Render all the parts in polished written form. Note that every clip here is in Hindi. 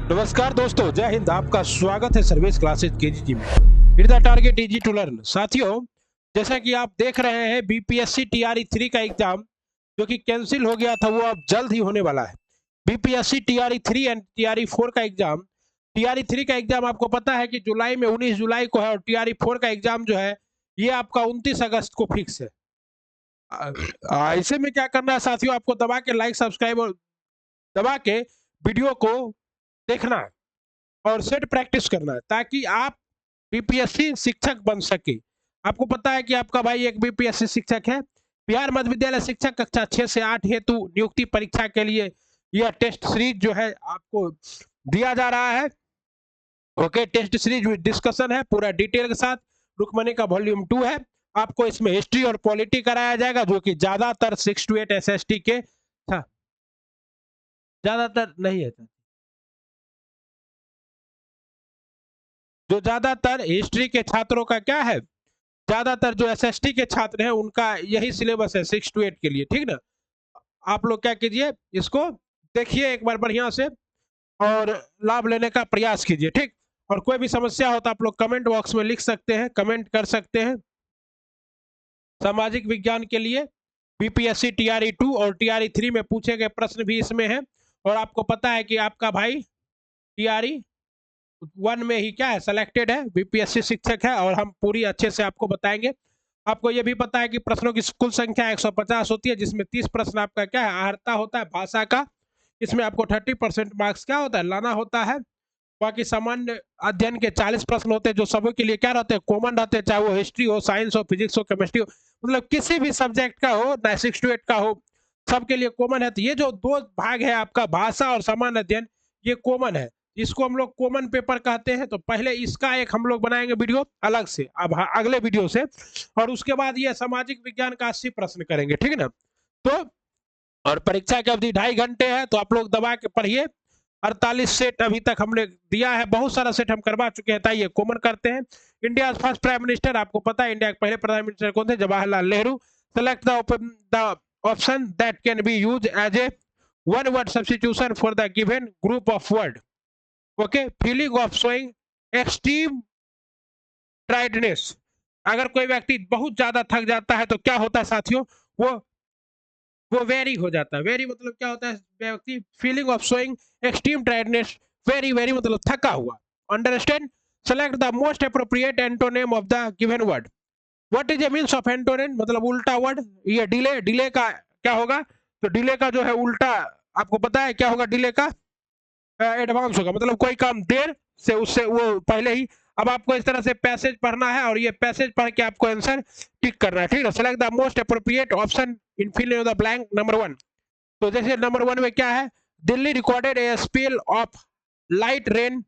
नमस्कार दोस्तों, जय हिंद। आपका स्वागत है सर्विस क्लासेज केजीजी में। It the target easy to learn. साथियों, जैसा कि आप देख रहे हैं, बीपीएससी टीआरई 3 का एग्जाम जो कि कैंसिल हो गया था, वो अब जल्द ही होने वाला है। बीपीएससी टीआरई 3 एंड टीआरई 4 का एग्जाम। टीआरई 3 का एग्जाम आपको पता है कि जुलाई में 19 जुलाई को है, और टीआरई 4 का एग्जाम जो है ये आपका 29 अगस्त को फिक्स है। ऐसे में क्या करना है साथियों, आपको दबा के लाइक सब्सक्राइब और दबा के वीडियो को देखना है और सेट प्रैक्टिस करना है, ताकि आप बीपीएससी शिक्षक बन सके। आपको पता है कि आपका भाई एक बीपीएससी शिक्षक है। बिहार मध्य विद्यालय शिक्षक कक्षा 6 से 8 हेतु नियुक्ति परीक्षा के लिए यह टेस्ट सीरीज जो है आपको दिया जा रहा है। ओके, टेस्ट सीरीज डिस्कशन है पूरा डिटेल के साथ। रुकमनी का वॉल्यूम 2 है। आपको इसमें हिस्ट्री और पॉलिटी कराया जाएगा, जो कि ज्यादातर 6 to 8 एसएसटी के था। ज्यादातर नहीं है, जो ज्यादातर हिस्ट्री के छात्रों का क्या है, ज्यादातर जो एसएसटी के छात्र हैं उनका यही सिलेबस है 6 to 8 के लिए। ठीक ना। आप लोग क्या कीजिए, इसको देखिए एक बार बढ़िया से और लाभ लेने का प्रयास कीजिए। ठीक। और कोई भी समस्या हो तो आप लोग कमेंट बॉक्स में लिख सकते हैं, कमेंट कर सकते हैं। सामाजिक विज्ञान के लिए बीपीएससी टीआरई 2 और टीआरई 3 में पूछे गए प्रश्न भी इसमें है। और आपको पता है कि आपका भाई टीआरई 1 में ही क्या है, सेलेक्टेड है, बीपीएससी शिक्षक है, और हम पूरी अच्छे से आपको बताएंगे। आपको ये भी पता है कि प्रश्नों की कुल संख्या 150 होती है, जिसमें 30 प्रश्न आपका क्या है, आहर्ता होता है भाषा का। इसमें आपको 30% मार्क्स क्या होता है, लाना होता है। बाकी सामान्य अध्ययन के 40 प्रश्न होते हैं, जो सभी के लिए क्या रहते हैं, कॉमन रहते हैं, चाहे वो हिस्ट्री हो, साइंस हो, फिजिक्स हो, केमिस्ट्री हो, मतलब किसी भी सब्जेक्ट का हो, 6 to 8 का हो, सबके लिए कॉमन है। तो ये जो दो भाग है आपका, भाषा और सामान्य अध्ययन, ये कॉमन है। इसको हम लोग कॉमन पेपर कहते हैं। तो पहले इसका एक हम लोग बनाएंगे वीडियो अलग से, अब अगले वीडियो से, और उसके बाद ये सामाजिक विज्ञान का 80 प्रश्न करेंगे। ठीक है ना। तो और परीक्षा की अवधि 2.5 घंटे है, तो आप लोग दबा के पढ़िए। 48 सेट अभी तक हमने दिया है, बहुत सारा सेट हम करवा चुके हैं। ताइए कॉमन करते हैं। इंडिया फर्स्ट प्राइम मिनिस्टर, आपको पता है इंडिया के पहले प्रधानमंत्री कौन थे, Jawaharlal Nehru. Select the option that can be use as a one word substitution for the given group of word. Okay, feeling of showing extreme tiredness। अगर कोई व्यक्ति बहुत ज्यादा थक जाता है तो क्या होता है साथियों, वो वेरी हो जाता है। वेरी मतलब क्या होता है, व्यक्ति feeling of showing extreme tiredness, very very मतलब थका हुआ। Understand. Select the most appropriate antonym of the given word. What is the means of antonym, मतलब उल्टा वर्ड। ये डिले, डिले का क्या होगा, तो डिले का जो है उल्टा आपको पता है क्या होगा, डिले का एडवांस होगा, मतलब कोई काम देर से उससे वो पहले ही। अब आपको इस तरह से पैसेज पढ़ना है, और ये पैसेज पढ़ के आपको आंसर टिक करना है। ठीक है। Select the most appropriate option in fill the blank. Number 1, तो जैसे नंबर 1 में क्या है, Delhi recorded a spell of light rain.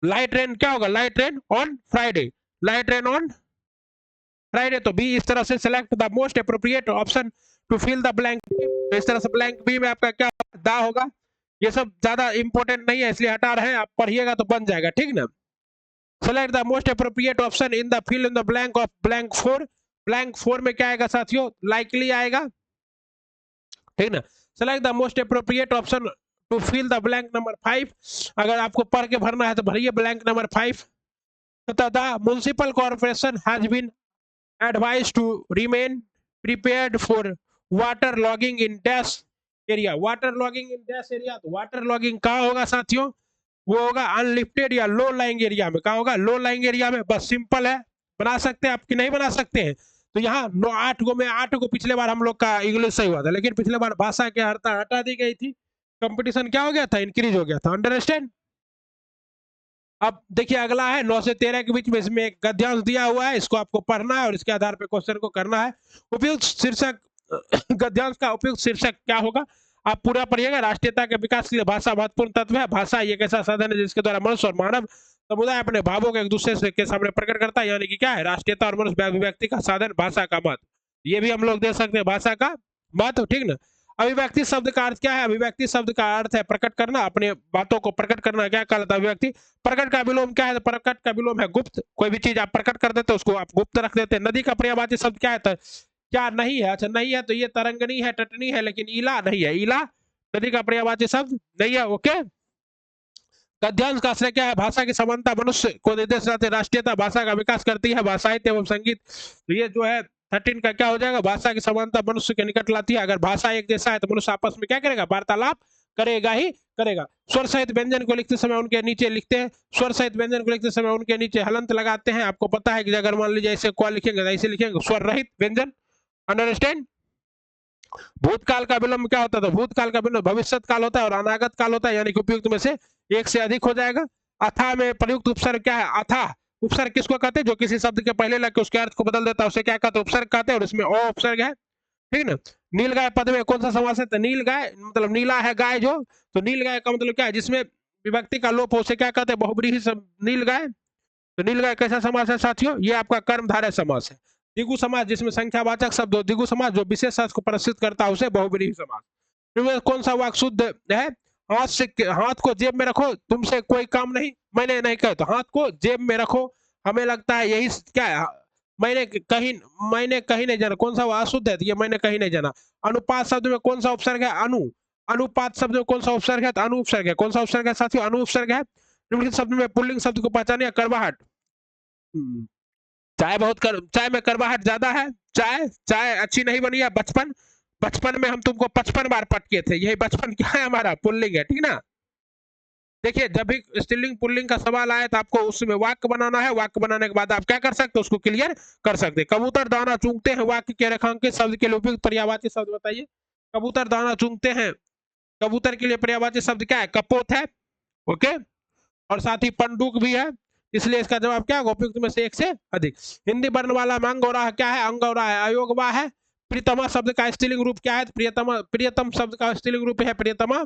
Light rain क्या होगा, light rain on Friday, light rain on Friday. तो बी इस तरह से select the most appropriate option to fill the blank. तो इस तरह से ब्लैंक बी में आपका क्या दा होगा। ये सब ज्यादा इंपॉर्टेंट नहीं है, इसलिए हटा रहे हैं, आप पढ़िएगा तो बन जाएगा। ठीक ना। Select the most appropriate option in the fill in the blank of blank 4। Blank 4 में क्या आएगा साथियों, लाइकली आएगा। ठीक ना। Select the most appropriate option to fill the blank number 5। अगर आपको पढ़ के भरना है तो भरिए blank number 5। The municipal corporation has been advised to remain prepared for water logging in dash area. Water logging in dash area, तो वाटर लॉगिंग कहाँ होगा साथियों, वो होगा अनलिफ्टेड या लो लाइंग एरिया में। कहाँ होगा, लो लाइंग एरिया में। बस सिंपल है, बना सकते हैं आपकी, नहीं बना सकते हैं तो यहाँ 8 गो में 8 गो। पिछले बार हम लोग का इंग्लिश सही हुआ था, लेकिन पिछले बार भाषा की अर्हता हटा दी गई थी, कंपटीशन क्या हो गया था, इंक्रीज हो गया था। अंडरस्टैंड। अब देखिए अगला है 9 से 13 के बीच में, इसमें एक गद्यांश दिया हुआ है, इसको आपको पढ़ना है और इसके आधार पर क्वेश्चन को करना है। उपयुक्त शीर्षक गद्यांश का उपयुक्त शीर्षक क्या होगा, आप पूरा पढ़िएगा। राष्ट्रीयता के विकास के लिए भाषा महत्वपूर्ण तत्व है। भाषा एक ऐसा साधन है जिसके द्वारा मनुष्य और मानव समुदाय अपने भावों को एक दूसरे से के सामने प्रकट करता है। यानी कि क्या है, राष्ट्रीयता और मनुष्य अभिव्यक्ति का साधन, भाषा का महत्व। ये भी हम लोग दे सकते हैं, भाषा का महत्व। ठीक ना। अभिव्यक्ति शब्द का अर्थ क्या है, अभिव्यक्ति शब्द का अर्थ है प्रकट करना, अपने बातों को प्रकट करना। क्या कहलाता है अभिव्यक्ति। प्रकट का विलोम क्या है, प्रकट का विलोम है गुप्त। कोई भी चीज आप प्रकट कर देते उसको आप गुप्त रख देते हैं। नदी का पर्यायवाची शब्द क्या है, क्या नहीं है, अच्छा नहीं है, तो ये तरंगनी है, टटनी है, लेकिन ईला नहीं है। ईला नदी का पर्यायवाची शब्द नहीं है। ओके। गद्यांश का आश्रय क्या है? भाषा की समानता मनुष्य को निर्देश करती है, राष्ट्रीयता भाषा का विकास करती है, साहित्य एवं संगीत। तो ये जो है 13 का क्या हो जाएगा? भाषा की समानता मनुष्य के निकट लाती है। अगर भाषा एक जैसा है तो मनुष्य आपस में क्या करेगा? वार्तालाप करेगा ही करेगा। स्वर सहित व्यंजन को लिखते समय उनके नीचे लिखते हैं, स्वर सहित व्यंजन को लिखते समय उनके नीचे हलंत लगाते हैं। आपको पता है कि अगर मान लीजिए ऐसे क्वा लिखेंगे, ऐसे लिखेंगे स्वर रहित व्यंजन। अंडरस्टैंड? भूतकाल का विलंब क्या होता है? तो भूतकाल का विलंब भविष्यत काल होता है और अनागत काल होता है, यानी कि उपयुक्त में से एक से अधिक हो जाएगा। अथा में प्रयुक्त उपसर्ग क्या है? अथा उपसर्ग किसको कहते हैं? जो किसी शब्द के पहले लग के उसके अर्थ को बदल देता है उसे क्या कहते हैं? उपसर्ग कहते हैं। और इसमें अ उपसर्ग है, ठीक ना। नील गाय पद में कौन सा समास है? तो नील गाय मतलब नीला है गाय जो, तो नील गाय का मतलब क्या है? जिसमें विभक्ति का लोप हो उसे क्या कहते हैं? बहुब्रीहि नील गाय। तो नील गाय कैसा समास है साथियों? ये आपका कर्मधारय समास है। द्विगु समास जिसमें संख्यावाचक शब्द हो, द्विगु समास जो विशेष अर्थ को प्रदर्शित करता है उसे बहुब्रीहि समास। इनमें कौन सा वाक्य शुद्ध है? हाथ को जेब में रखो, तुमसे कोई काम नहीं, मैंने नहीं कहा। तो हाथ को जेब में रखो, हमें लगता है यही क्या है? मैंने कहीं मैंने कहीं नहीं जाना, कौन सा वो अशुद्ध है? तो ये मैंने कहीं नहीं जाना। अनुपात शब्द में कौन सा उपसर्ग है? अनु। अनुपात शब्द में कौन सा उपसर्ग है? तो अनु उपसर्ग है। कौन सा उपसर्ग है साथियों? अनु उपसर्ग है। निम्नलिखित शब्द में पुल्लिंग शब्द को पहचानिए। करवाहट। चाय में करवाहट ज्यादा है। चाय चाय अच्छी नहीं बनी है। बचपन बचपन में हम तुमको 55 बार पटके थे। यही बचपन क्या है? हमारा पुल्लिंग है, ठीक ना। देखिए, जब भी स्त्रीलिंग पुल्लिंग का सवाल आए तो आपको उसमें वाक्य बनाना है। वाक्य बनाने के बाद आप क्या कर सकते हो? उसको क्लियर कर सकते हैं। कबूतर दाना चुगते हैं, वाक्य के रेखांकित शब्द के लिए उपयुक्त पर्यायवाची शब्द बताइए। कबूतर दाना चुगते हैं, कबूतर के लिए पर्यायवाची शब्द क्या है? कपोत है। ओके, और साथ ही पंडुक भी है, इसलिए इसका जवाब क्या होगा? उपयुक्त में से एक से अधिक। हिंदी वर्ण वाला में अंगौरा क्या है? अंगौरा है। अयोगवा है। प्रियतमा शब्द का स्त्रीलिंग रूप क्या है? प्रियतमा। प्रियतम शब्द का स्त्रीलिंग रूप है प्रियतमा।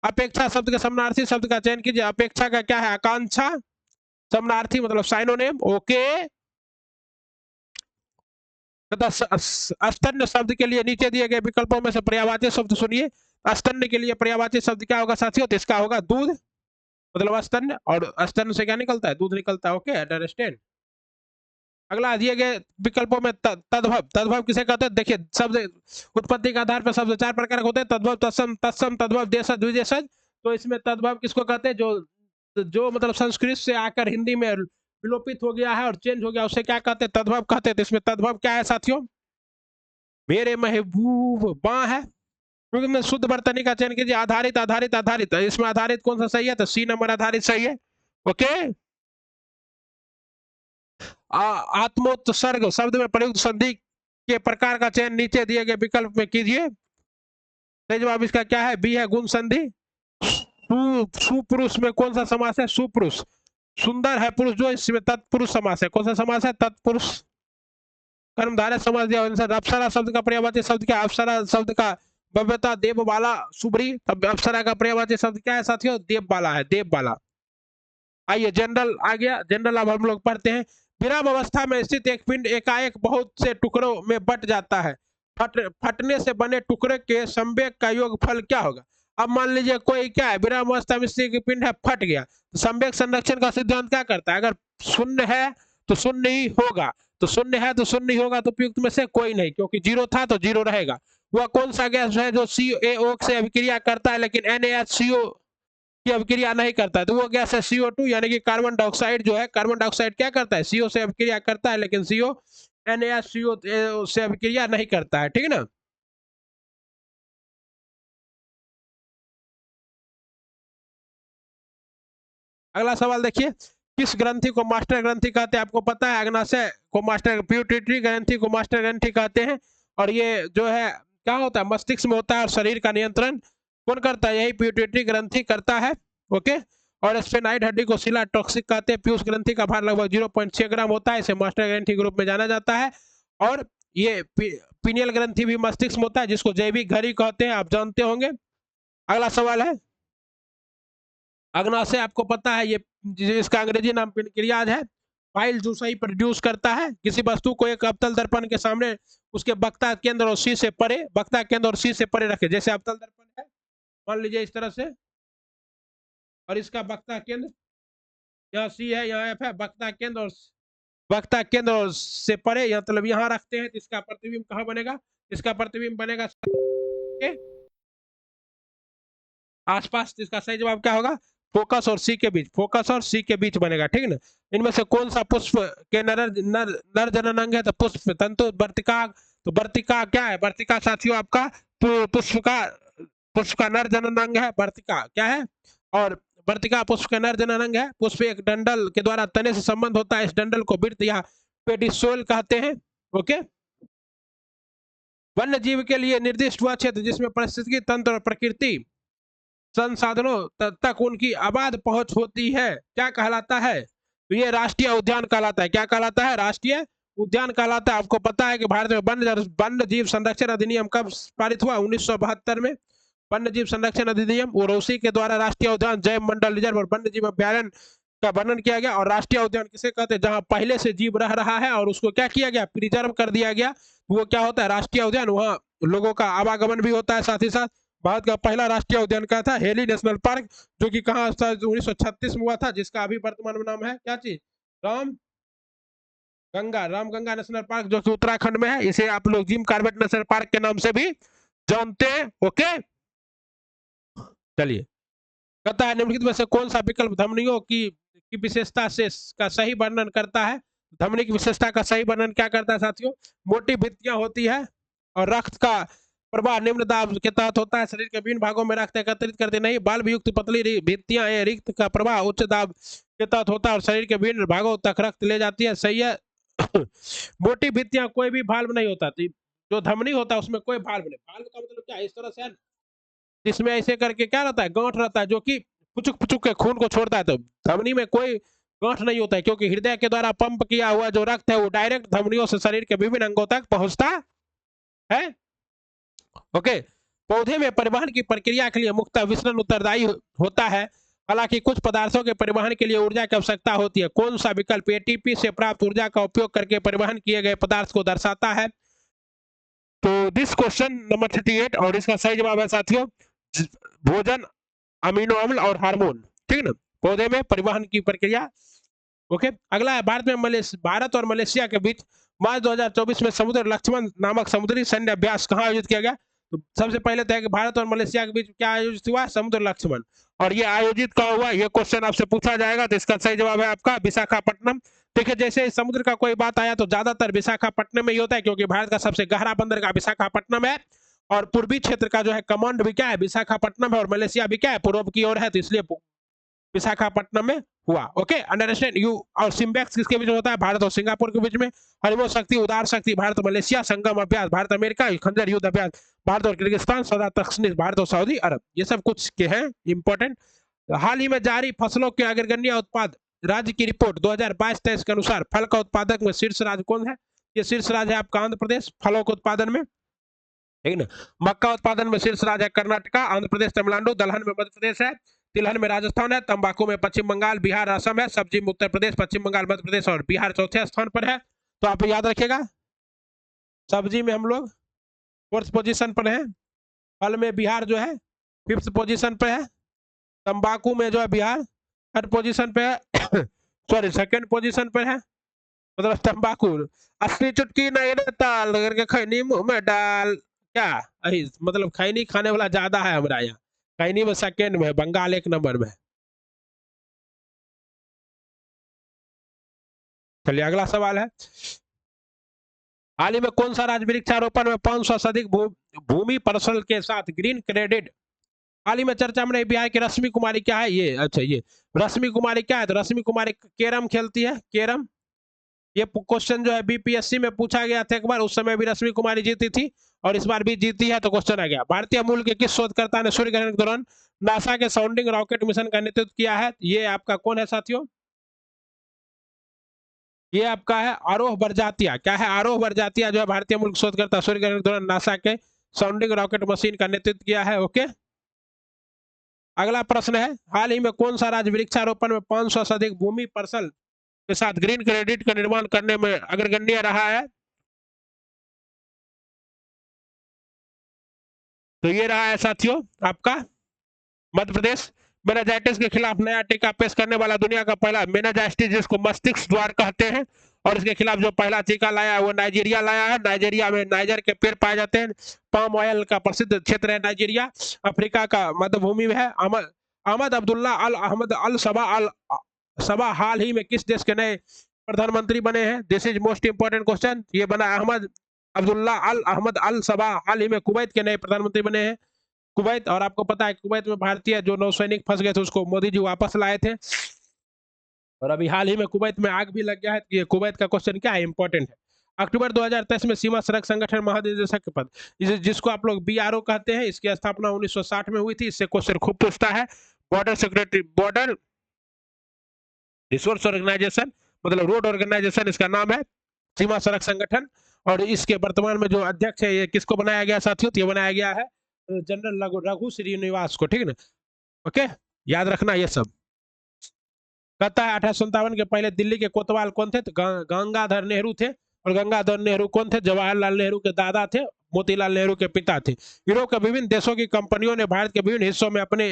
अपेक्षा शब्द का समानार्थी शब्द का चयन कीजिए। अपेक्षा का क्या है? आकांक्षा। समानार्थी मतलब साइनोनिम। ओके, तथा स्तन्य शब्द के लिए नीचे दिए गए विकल्पों में से पर्यायवाची शब्द सुनिए। स्तन्य के लिए पर्यायवाची शब्द क्या होगा साथियों? तो इसका होगा दूध, मतलब स्तन्य, और स्तन्य से क्या निकलता है? दूध निकलता है। Okay, understand? अगला दिए गए विकल्पों में तद्भव। तद्भव किसे कहते हैं? देखिए, शब्द उत्पत्ति के आधार पर शब्द 4 प्रकार के होते हैं। तद्भव, तत्सम, तत्सम, तद्भव, देशज, द्विदेशज। तो इसमें तद्भव किसको कहते हैं? जो जो मतलब संस्कृत से आकर हिंदी में विलोपित हो गया है और चेंज हो गया, उसे क्या कहते हैं? तद्भव कहते हैं। तो इसमें तद्भव क्या है साथियों? मेरे महबूब बाँ है, क्योंकि मैं शुद्ध वर्तनी का चयन कीजिए। आधारित, आधारित, आधारित। इसमें आधारित कौन सा सही है? तो सी नंबर आधारित सही है। ओके, आत्मोत्सर्ग शब्द में प्रयुक्त संधि के प्रकार का चयन नीचे दिए गए विकल्प में कीजिए। सही जवाब इसका क्या है? बी है, गुण संधि। सुपुरुष में कौन सा समास है? सुपुरुष। सुंदर है पुरुष जो, इसमें तत्पुरुष समास है। कौन सा समास है? तत्पुरुष। कर्मधारय समास दिया आंसर। अप्सरा शब्द का पर्यायवाची शब्द क्या है? अप्सरा शब्द का भव्यता देवबाला शुभ्री। तब अप्सरा का पर्यायवाची शब्द क्या है साथियों? देवबाला है, देवबाला। आइए जनरल आ गया। जनरल अब हम लोग पढ़ते हैं। विराम अवस्था में स्थित एक पिंड एकाएक बहुत से टुकड़ों में बट जाता है। फटने से बने टुकड़े के संवेग का योगफल क्या होगा? अब मान लीजिए कोई क्या है, विराम अवस्था में स्थित एक पिंड है, फट गया। तो संवेग संरक्षण का सिद्धांत क्या करता है? अगर शून्य है तो शून्य ही होगा, तो शून्य है तो शून्य ही होगा, तो उपयुक्त में से कोई नहीं, क्योंकि जीरो था तो जीरो रहेगा। वह कौन सा गैस है जो CaO से अभिक्रिया करता है लेकिन NaHCO की अभिक्रिया नहीं करता है? तो वो गैस है CO2, यानी कि कार्बन डाइऑक्साइड जो है। कार्बन डाइऑक्साइड क्या करता है? CO से अभिक्रिया करता है, लेकिन CO NaCO से अभिक्रिया नहीं करता है, ठीक है ना। अगला सवाल देखिए, किस ग्रंथि को मास्टर ग्रंथि कहते हैं? आपको पता है, अग्नाशय को मास्टर, प्यूटेटरी ग्रंथि को मास्टर ग्रंथि कहते हैं। और ये जो है क्या होता है? मस्तिष्क में होता है। और शरीर का नियंत्रण कौन करता है? यही प्यूटेटरी ग्रंथि करता है। ओके, और स्फेनाइड हड्डी को सिला टॉक्सिक कहते हैं। पीयूष ग्रंथि का भार लगभग 0.6 ग्राम होता है। इसे मास्टर ग्रंथि के रूप में जाना जाता है। और ये पीनियल ग्रंथि भी मस्तिष्क में होता है, जिसको जैविक घड़ी कहते हैं, आप जानते होंगे। अगला सवाल है, अग्नाशय आपको पता है, ये इसका अंग्रेजी नाम पिनक्रियाज है। पाइल जूसा ही प्रोड्यूस करता है। किसी वस्तु को एक अवतल दर्पण के सामने उसके वक्ता केंद्र और सी से परे, वक्ता केंद्र और सी से परे रखे। जैसे अवतल दर्पण है, मान लीजिए इस तरह से, और इसका वक्ता केंद्र यहाँ सी है, यहाँ एफ है। वक्ता केंद्र और से परे, मतलब यहाँ रखते हैं, तो इसका प्रतिबिंब कहाँ बनेगा? इसका प्रतिबिंब बनेगा के आसपास। इसका सही जवाब क्या होगा? फोकस और सी के बीच, फोकस और सी के बीच बनेगा, ठीक है ना। इनमें से कौन सा पुष्प के नर जननांग है? तो पुष्प तंतु वर्तिका। तो वर्तिका क्या है? वर्तिका साथियों आपका पुष्प का नर जननांग है वर्तिका, क्या है? और वर्तिका पुष्प का नर जननांग है। पुष्प एक डंडल के द्वारा तने से संबंध होता है, इस डंडल को वृत्त या पेडिसोल कहते हैं। ओके, वन्य जीव के लिए निर्दिष्ट वह क्षेत्र जिसमें पारिस्थितिकी तंत्र और प्रकृति संसाधनों तक उनकी अबाध पहुंच होती है, क्या कहलाता है? तो ये राष्ट्रीय उद्यान कहलाता है। क्या कहलाता है? राष्ट्रीय उद्यान कहलाता है। आपको पता है कि भारत में वन्य जीव संरक्षण अधिनियम कब पारित हुआ? 1972 में वन्य जीव संरक्षण अधिनियम, और उसी के द्वारा राष्ट्रीय उद्यान, जैव मंडल रिजर्व और वन्य जीव अभ्यारण्य का वर्णन किया गया। और राष्ट्रीय उद्यान किसे कहते हैं? जहां पहले से जीव रह रहा है और उसको क्या किया गया? प्रिजर्व कर दिया गया, वो क्या होता है? राष्ट्रीय उद्यान। वहाँ लोगों का आवागमन भी होता है। साथ ही साथ भारत का पहला राष्ट्रीय उद्यान क्या था? हेली नेशनल पार्क, जो कि कहाँ 1936 में हुआ था, जिसका अभी वर्तमान में नाम है क्या चीज? रामगंगा नेशनल पार्क, जो कि उत्तराखंड में है। इसे आप लोग जिम कॉर्बेट नेशनल पार्क के नाम से भी जानते हैं। ओके, चलिए, कहता है निम्नलिखित में से कौन सा विकल्प धमनियों की विशेषता से का सही वर्णन करता है? धमनी की विशेषता का सही वर्णन क्या करता है साथियों? मोटी भित्तियां होती है और रक्त का प्रवाह निम्न दाब के तहत होता है। शरीर के विभिन्न भागों में रक्त एकत्रित करते नहीं, बाल युक्त पतली भित्तियां, रक्त का प्रवाह उच्च दाब के तहत होता है और शरीर के विभिन्न भागों तक रक्त ले जाती है। सही है। मोटी भित्तियां, कोई भी भाल्व नहीं होता। जो धमनी होता है उसमें कोई भाल्व नहीं। भाल्व का मतलब क्या है? इस तरह से है, जिसमें ऐसे करके क्या रहता है? गांठ रहता है, जो कि पुचुक पुचुक के खून को छोड़ता है। तो धमनी में कोई गांठ नहीं होता है, क्योंकि हृदय के द्वारा पंप किया हुआ जो रक्त है वो डायरेक्ट धमनियों से शरीर के विभिन्न अंगों तक पहुंचता है। ओके, पौधे में परिवहन की प्रक्रिया के लिए मुख्यतः विसरण उत्तरदायी होता है, हालांकि कुछ पदार्थों के परिवहन के लिए ऊर्जा की आवश्यकता होती है। कौन सा विकल्प एटीपी से प्राप्त ऊर्जा का उपयोग करके परिवहन किए गए पदार्थ को दर्शाता है? तो दिस क्वेश्चन नंबर 38, और इसका सही जवाब है साथियों भोजन, अमीनो अम्ल और हार्मोन, ठीक है ना। पौधे में परिवहन की प्रक्रिया। ओके, अगला है भारत और मलेशिया के बीच मार्च 2024 में समुद्र लक्ष्मण नामक समुद्री सैन्य अभ्यास कहाँ आयोजित किया गया? तो सबसे पहले तो है कि भारत और मलेशिया के बीच क्या आयोजित हुआ? समुद्र लक्ष्मण। और ये आयोजित कहाँ हुआ? ये क्वेश्चन आपसे पूछा जाएगा, तो इसका सही जवाब है आपका विशाखापट्टनम। देखिए, जैसे समुद्र का कोई बात आया तो ज्यादातर विशाखापट्टनम में ही होता है, क्योंकि भारत का सबसे गहरा बंदरगाह विशाखापट्टनम है और पूर्वी क्षेत्र का जो है कमांड भी क्या है? विशाखापट्टनम है। और मलेशिया भी क्या है? पूर्व की ओर है, तो इसलिए विशाखापट्टनम में हुआ। Okay, understand you. और सिम्बैक्स किसके बीच में होता है? भारत और सिंगापुर के बीच में। हरिमो शक्ति, उदार शक्ति, भारत और मलेशिया संगम अभ्यास, भारत अमेरिका खंजर युद्ध अभ्यास, भारत और किर्गिस्तान सौदा तकनीक, भारत और सऊदी अरब। ये सब कुछ के हैं इंपॉर्टेंट। हाल ही में जारी फसलों के अग्रगण्य उत्पाद राज्य की रिपोर्ट 2022-23 के अनुसार फल का उत्पादक में शीर्ष राज्य कौन है? ये शीर्ष राज्य है आपका आंध्र प्रदेश, फलों के उत्पादन में, ठीक ना। मक्का उत्पादन में शीर्ष राज्य है कर्नाटका, आंध्र प्रदेश तमिलनाडु, दलहन में मध्य प्रदेश है, तिलहन में राजस्थान है, तंबाकू में पश्चिम बंगाल, बिहार, असम है, सब्जी में उत्तर प्रदेश, पश्चिम बंगाल, मध्य प्रदेश और बिहार चौथे स्थान पर है। तो आप याद रखिएगा, सब्जी में हम लोग 4th पोजीशन पर है, फल में बिहार जो है 5th पोजीशन पे है, तंबाकू में जो है बिहार 3rd पोजीशन पे है सॉरी 2nd पोजीशन पे है। मतलब तंबाकू असली चुटकी नहीं ताल करके खैनी मुंह में डाल, क्या मतलब खैनी खाने वाला ज्यादा है हमारा यहाँ। खैनी में 2nd में, बंगाल 1 नंबर में। चलिए, अगला सवाल है, हाल ही में कौन सा राज्य वृक्षारोपण में 500 से अधिक भूमि पर्सल के साथ ग्रीन क्रेडिट? हाल ही में चर्चा में बिहार की रश्मि कुमारी क्या है? ये अच्छा, ये रश्मि कुमारी क्या है? तो रश्मि कुमारी कैरम खेलती है, कैरम। ये क्वेश्चन जो है बीपीएससी में पूछा गया था एक बार, उस समय भी रश्मि कुमारी जीती थी और इस बार भी जीती है। तो क्वेश्चन आ गया, भारतीय मूल के किस शोधकर्ता ने सूर्य ग्रहण के दौरान नासा के साउंडिंग रॉकेट मिशन का नेतृत्व किया है? ये आपका कौन है साथियों? ये आपका है आरोह बरजातिया। क्या है? आरोह बरजातिया जो है भारतीय मूल शोधकर्ता, सूर्य ग्रहण के दौरान नासा के साउंडिंग रॉकेट मशीन का नेतृत्व किया है। ओके, अगला प्रश्न है, हाल ही में कौन सा राज्य वृक्षारोपण में 500 से अधिक भूमि पर्सल के साथ ग्रीन क्रेडिट का निर्माण करने में अग्रगण्य रहा है? तो ये रहा है साथियों आपका मध्य प्रदेश। मेनाजाइटिस के खिलाफ नया टीका पेश करने वाला दुनिया का पहला, मेनाजाइटिस जिसको मस्तिष्क द्वार कहते हैं, और इसके खिलाफ जो पहला टीका लाया है वो नाइजीरिया लाया है। नाइजीरिया में नाइजर के पेड़ पाए जाते हैं, पाम ऑयल का प्रसिद्ध क्षेत्र है नाइजीरिया, अफ्रीका का मध्यभूमि में है। अहमद अब्दुल्ला अल अहमद अल सबा हाल ही में किस देश के नए प्रधानमंत्री बने हैं? This is most important question. ये बना अहमद अब्दुल्ला अल अहमद अल सबा हाल ही में कुवैत के नए प्रधानमंत्री बने हैं। कुवैत, और आपको पता है कुवैत में भारतीय जो नौसैनिक फंस गए थे उसको मोदी जी वापस लाए थे, और अभी हाल ही में कुवैत में आग भी लग गया है। ये कुवैत का क्वेश्चन क्या है, इंपॉर्टेंट है। अक्टूबर 2023 में सीमा सड़क संगठन महानिदेशक के पद, जिसको आप लोग बीआरओ कहते हैं, इसकी स्थापना 1960 में हुई थी। इससे क्वेश्चन खूब पूछता है। Border secretary, border resource organisation, मतलब रोड ऑर्गेनाइजेशन इसका नाम है, सीमा सड़क संगठन। और इसके वर्तमान में जो अध्यक्ष है, ये किसको बनाया गया साथियों? ये बनाया गया है जनरल रघु श्रीनिवास को, ठीक है ना। ओके, याद रखना ये सब। कहता है 1857 के पहले दिल्ली के कोतवाल कौन थे? तो गंगाधर नेहरू थे। और गंगाधर नेहरू कौन थे? जवाहरलाल नेहरू के दादा थे, मोतीलाल नेहरू के पिता थे। यूरोप के विभिन्न देशों की कंपनियों ने भारत के विभिन्न हिस्सों में अपने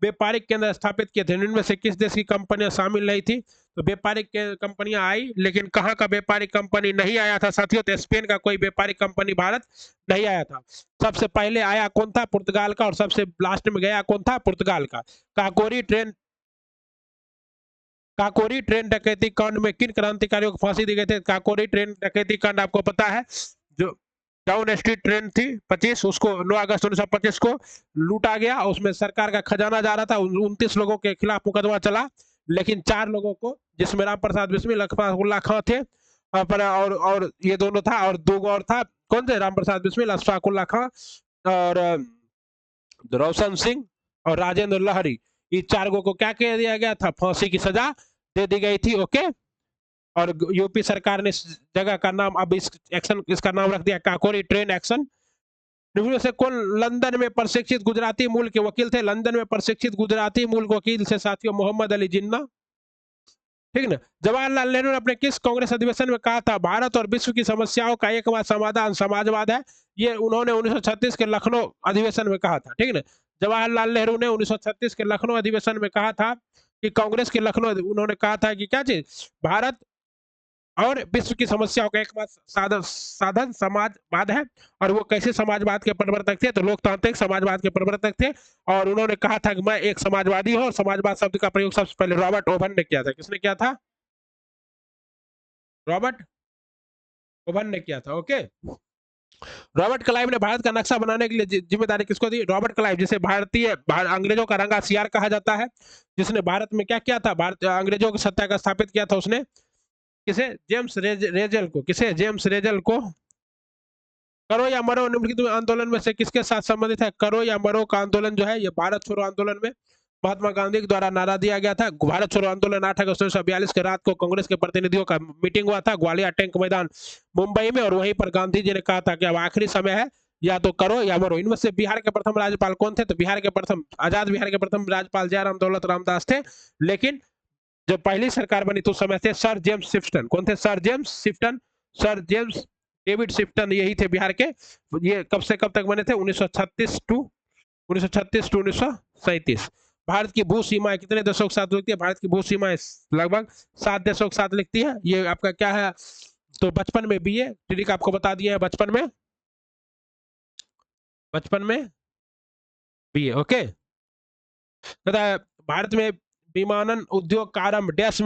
व्यापारिक केंद्र स्थापित किए थे। इनमें से किस देश की कंपनियां शामिल नहीं थी? तो व्यापारिक कंपनियां आई, लेकिन कहाँ का व्यापारिक कंपनी नहीं आया था साथियों? तो स्पेन का कोई व्यापारिक कंपनी भारत नहीं आया था। सबसे पहले आया कौन था? पुर्तगाल का। और सबसे लास्ट में गया कौन था? पुर्तगाल का। काकोरी ट्रेन डकैती कांड में किन क्रांतिकारियों को फांसी दी गई थी? काकोरी ट्रेन डकैती कांड आपको पता है, जो डाउन स्ट्रीट ट्रेन थी 25, उसको 9 अगस्त 1925 को लूटा गया। उसमें सरकार का खजाना जा रहा था। 29 लोगों के खिलाफ मुकदमा चला, लेकिन 4 लोगों को, जिसमें राम प्रसाद बिस्मिल, अशफाकुल्ला खां थे, और ये दोनों था, और 2 और था। कौन थे? राम प्रसाद बिस्मिल, अशफाकुल्ला खां, और रोशन सिंह, और राजेंद्र लहरी। ये 4 को क्या कह दिया गया था? फांसी की सजा दे दी गई थी। ओके, और यूपी सरकार ने इस जगह का नाम, अब इस एक्शन, इसका नाम रख दिया काकोरी ट्रेन एक्शन। निम्नलिखित से कौन लंदन में प्रशिक्षित गुजराती मूल के वकील थे? लंदन में प्रशिक्षित गुजराती मूल वकील से साथियों मोहम्मद अली जिन्ना, ठीक है ना। जवाहरलाल नेहरू ने अपने किस कांग्रेस अधिवेशन में कहा था भारत और विश्व की समस्याओं का एकमात्र समाधान समाजवाद है? ये उन्होंने 1936 के लखनऊ अधिवेशन में कहा था, ठीक है ना। जवाहरलाल नेहरू ने 1936 के लखनऊ अधिवेशन में कहा था कि कांग्रेस के लखनऊ, उन्होंने कहा था कि क्या चीज? भारत और विश्व की समस्याओं का एकमात्र साधन समाजवाद है। और वो कैसे समाजवाद के प्रवर्तक थे? तो लोकतांत्रिक समाजवाद के प्रवर्तक थे। और उन्होंने कहा था कि मैं एक समाजवादी हूं। और समाजवाद शब्द का प्रयोग सबसे पहले रॉबर्ट ओवन ने किया था। किसने किया था? रॉबर्ट ओवन ने किया था। ओके, रॉबर्ट क्लाइव ने भारत का नक्शा बनाने के लिए जिम्मेदारी किसको दी? रॉबर्ट क्लाइव, जिसे भारतीय अंग्रेजों का रंगा सियार कहा जाता है, जिसने भारत में क्या किया था? भारत अंग्रेजों की सत्ता का स्थापित किया था उसने। किसे? जेम्स रेजल को। किसे? जेम्स रेजल को। करो या मरो निम्नलिखित आंदोलन में से किसके साथ संबंधित है? करो या मरो का आंदोलन जो है, ये भारत छोड़ो आंदोलन में महात्मा गांधी के द्वारा नारा दिया गया था। भारत छोड़ो आंदोलन 8 अगस्त 1942 के रात को कांग्रेस के प्रतिनिधियों का मीटिंग हुआ था ग्वालियर टैंक मैदान मुंबई में। और वहीं पर गांधी जी ने कहा था कि अब आखिरी समय है, या तो करो या मरो। इनमें से बिहार के प्रथम राज्यपाल कौन थे? तो बिहार के प्रथम, आजाद बिहार के प्रथम राज्यपाल जयराम दौलत रामदास थे। लेकिन जब पहली सरकार बनी तो समय थे सर जेम्स शिफ्टन। कौन थे? Sir James Shifton, sir James David Shifton, यही थे बिहार के। ये कब से कब तक बने थे? 1936 टू 1937। भारत की भू सीमाएं कितने देशों के साथ लिखती है? भारत की भू सीमाएं लगभग 7 देशों के साथ लिखती है। ये आपका क्या है? तो बचपन में भी ये ट्रिक आपको बता दिया है, बचपन में भी है। ओके, भारत में विमानन उद्योग का आरंभ डैश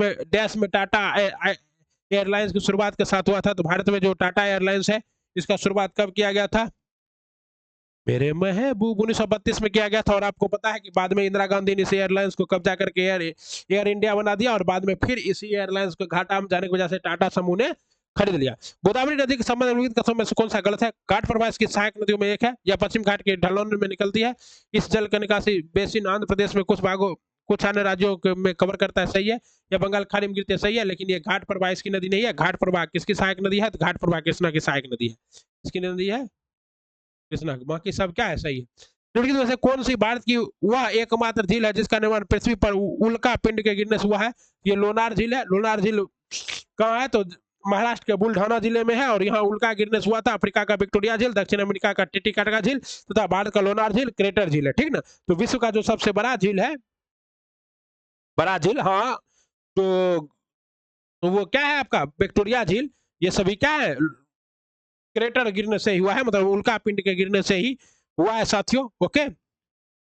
में टाटा एयरलाइंस की शुरुआत के साथ हुआ था। तो भारत में जो टाटा एयरलाइंस है, इसका शुरुआत कब किया गया था? मेरे महबूब 1932 में किया गया था। और आपको पता है कि बाद में इंदिरा गांधी ने इस एयरलाइंस को कब्जा करके एयर इंडिया बना दिया। और बाद में फिर इसी एयरलाइंस को घाटा में जाने की वजह से टाटा समूह ने खरीद लिया। गोदावरी नदी के संबंध में कथनों में से कौन सा गलत है? घाट प्रवाह इसकी सहायक नदियों में एक है, या पश्चिम घाट के ढलान में निकलती है। इस जल का निकासी बेसिन आंध्र प्रदेश में कुछ अन्य राज्यों में कवर करता है, सही है। या बंगाल खाड़ी में गिरती है, सही है। लेकिन ये घाट प्रवाह इसकी नदी नहीं है। घाट प्रवाह किसकी सहायक नदी है? तो घाट प्रवाह कृष्णा की सहायक नदी है। इसकी नदी है कृष्णा। बाकी सब क्या है? सही है। निम्नलिखित में से कौन सी भारत की वह एकमात्र झील है जिसका निर्माण पृथ्वी पर उल्का पिंड के गिरने से हुआ है? ये लोनार झील है। लोनार झील कहाँ है? तो महाराष्ट्र के बुल्ढाना जिले में है। और यहाँ उल्का गिरने से हुआ था। अफ्रीका का विक्टोरिया झील, दक्षिण अमेरिका का टिटिकाका झील, तथा भारत का लोनार झील क्रेटर झील है, ठीक ना। तो विश्व का जो सबसे बड़ा झील है, बड़ा झील, हाँ, तो वो क्या है आपका? विक्टोरिया झील। ये सभी क्या है? क्रेटर गिरने से ही हुआ है, मतलब उल्का पिंड के गिरने से ही हुआ है साथियों। ओके,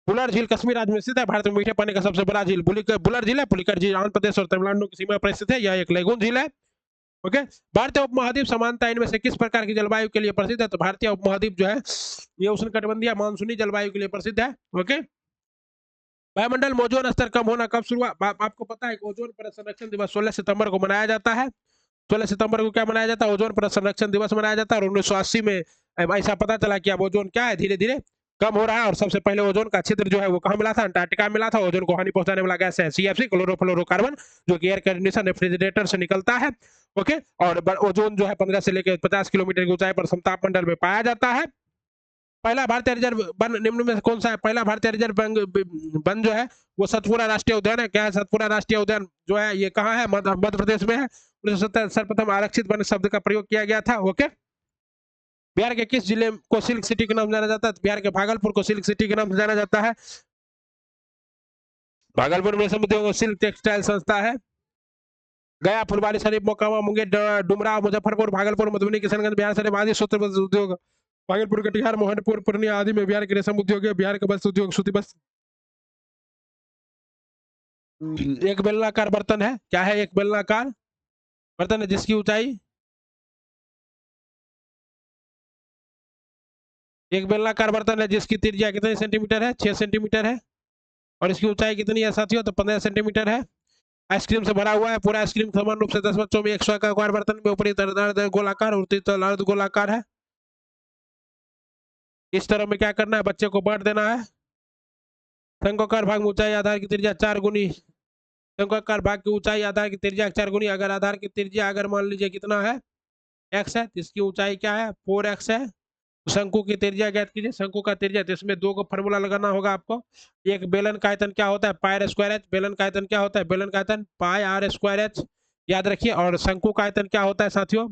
बुलर झील कश्मीर राज्य में स्थित है। भारत में मीठे पानी का सबसे बड़ा झील बुलर झील है। पुलिकर झील आंध्र प्रदेश और तमिलनाडु की सीमा पर स्थित है। यह एक लेगून झील है। ओके, भारतीय उपमहाद्वीप समानता इनमें से किस प्रकार की जलवायु के लिए प्रसिद्ध है? तो भारतीय उपमहाद्वीप जो है ये उष्णकटिबंधीय मानसूनी जलवायु के लिए प्रसिद्ध है। ओके, वायुमंडल में ओजोन स्तर कम होना कब शुरू हुआ? आपको पता है कि ओजोन परत संरक्षण दिवस 16 सितंबर को मनाया जाता है। 16 सितंबर को क्या मनाया जाता है? ओजोन परत संरक्षण दिवस मनाया जाता है। और 1980 में ऐसा पता चला कि अब ओजोन क्या है, धीरे धीरे कम हो रहा है। और सबसे पहले ओजोन का छिद्र जो है वो कहाँ मिला था? अंटार्कटिका में मिला था। ओजोन को हानि पहुंचाने वाला गैस है सीएफसी, क्लोरोफ्लोरोकार्बन, जो कि एयर कंडीशन रेफ्रिजरेटर से निकलता है। ओके, और ओजोन जो है 15 से लेकर 50 किलोमीटर की ऊंचाई पर समताप मंडल में पाया जाता है। पहला भारतीय रिजर्व वन निम्न में से कौन सा है? पहला भारतीय रिजर्व वन जो है वो सतपुरा राष्ट्रीय उद्यान है। क्या है? सतपुरा राष्ट्रीय उद्यान जो है ये कहाँ है? मध्य प्रदेश में है। 1970 सर्वप्रथम आरक्षित वन शब्द का प्रयोग किया गया था। ओके, बिहार के किस जिले को सिल्क सिटी के नाम से जाना जाता है? बिहार के भागलपुर को सिल्क सिटी के नाम से जाना जाता है। भागलपुर में रेशम उद्योग सिल्क टेक्सटाइल संस्था है। गया, फुलवारी शरीफ, मोकामा, मुंगेर, डुमरा, मुजफ्फरपुर, भागलपुर, मधुबनी, किशनगंज, बिहार शरीफ आदि सूत्र उद्योग, भागलपुर, कटिहार, मोहनपुर, पूर्णिया आदि में बिहार के रेशम उद्योग है। बिहार का वस्त्र उद्योग सूती वस्त्र। एक बेलनाकार बर्तन है। क्या है? एक बेलनाकार बर्तन है जिसकी ऊंचाई, एक बेलनाकार बर्तन है जिसकी त्रिज्या कितनी सेंटीमीटर है? 6 सेंटीमीटर है। और इसकी ऊंचाई कितनी है साथियों? तो 15 सेंटीमीटर है। आइसक्रीम से भरा हुआ है। पूरा आइसक्रीम समान रूप से 10 बच्चों में 100 का आकार बर्तन में ऊपरी तल गोलाकार और तल अर्ध गोलाकार है। इस तरह में क्या करना है? बच्चे को बांट देना है। शंक्वाकार भाग में ऊंचाई आधार की त्रिज्या 4 गुनी, शंक्वाकार भाग की ऊंचाई आधार की त्रिज्या 4 गुनी। अगर आधार की त्रिज्या अगर मान लीजिए कितना है? x है, तो इसकी ऊंचाई क्या है? 4x है। शंकु की त्रिज्या ज्ञात कीजिए। शंकु का त्रिज्या, तो इसमें दो को फॉर्मूला लगाना होगा आपको। एक बेलन का आयतन क्या होता है? Pi square H. बेलन का आयतन क्या होता है? बेलन का आयतन पाई आर स्क्वायर एच, याद रखिए। और शंकु का आयतन क्या होता है साथियों?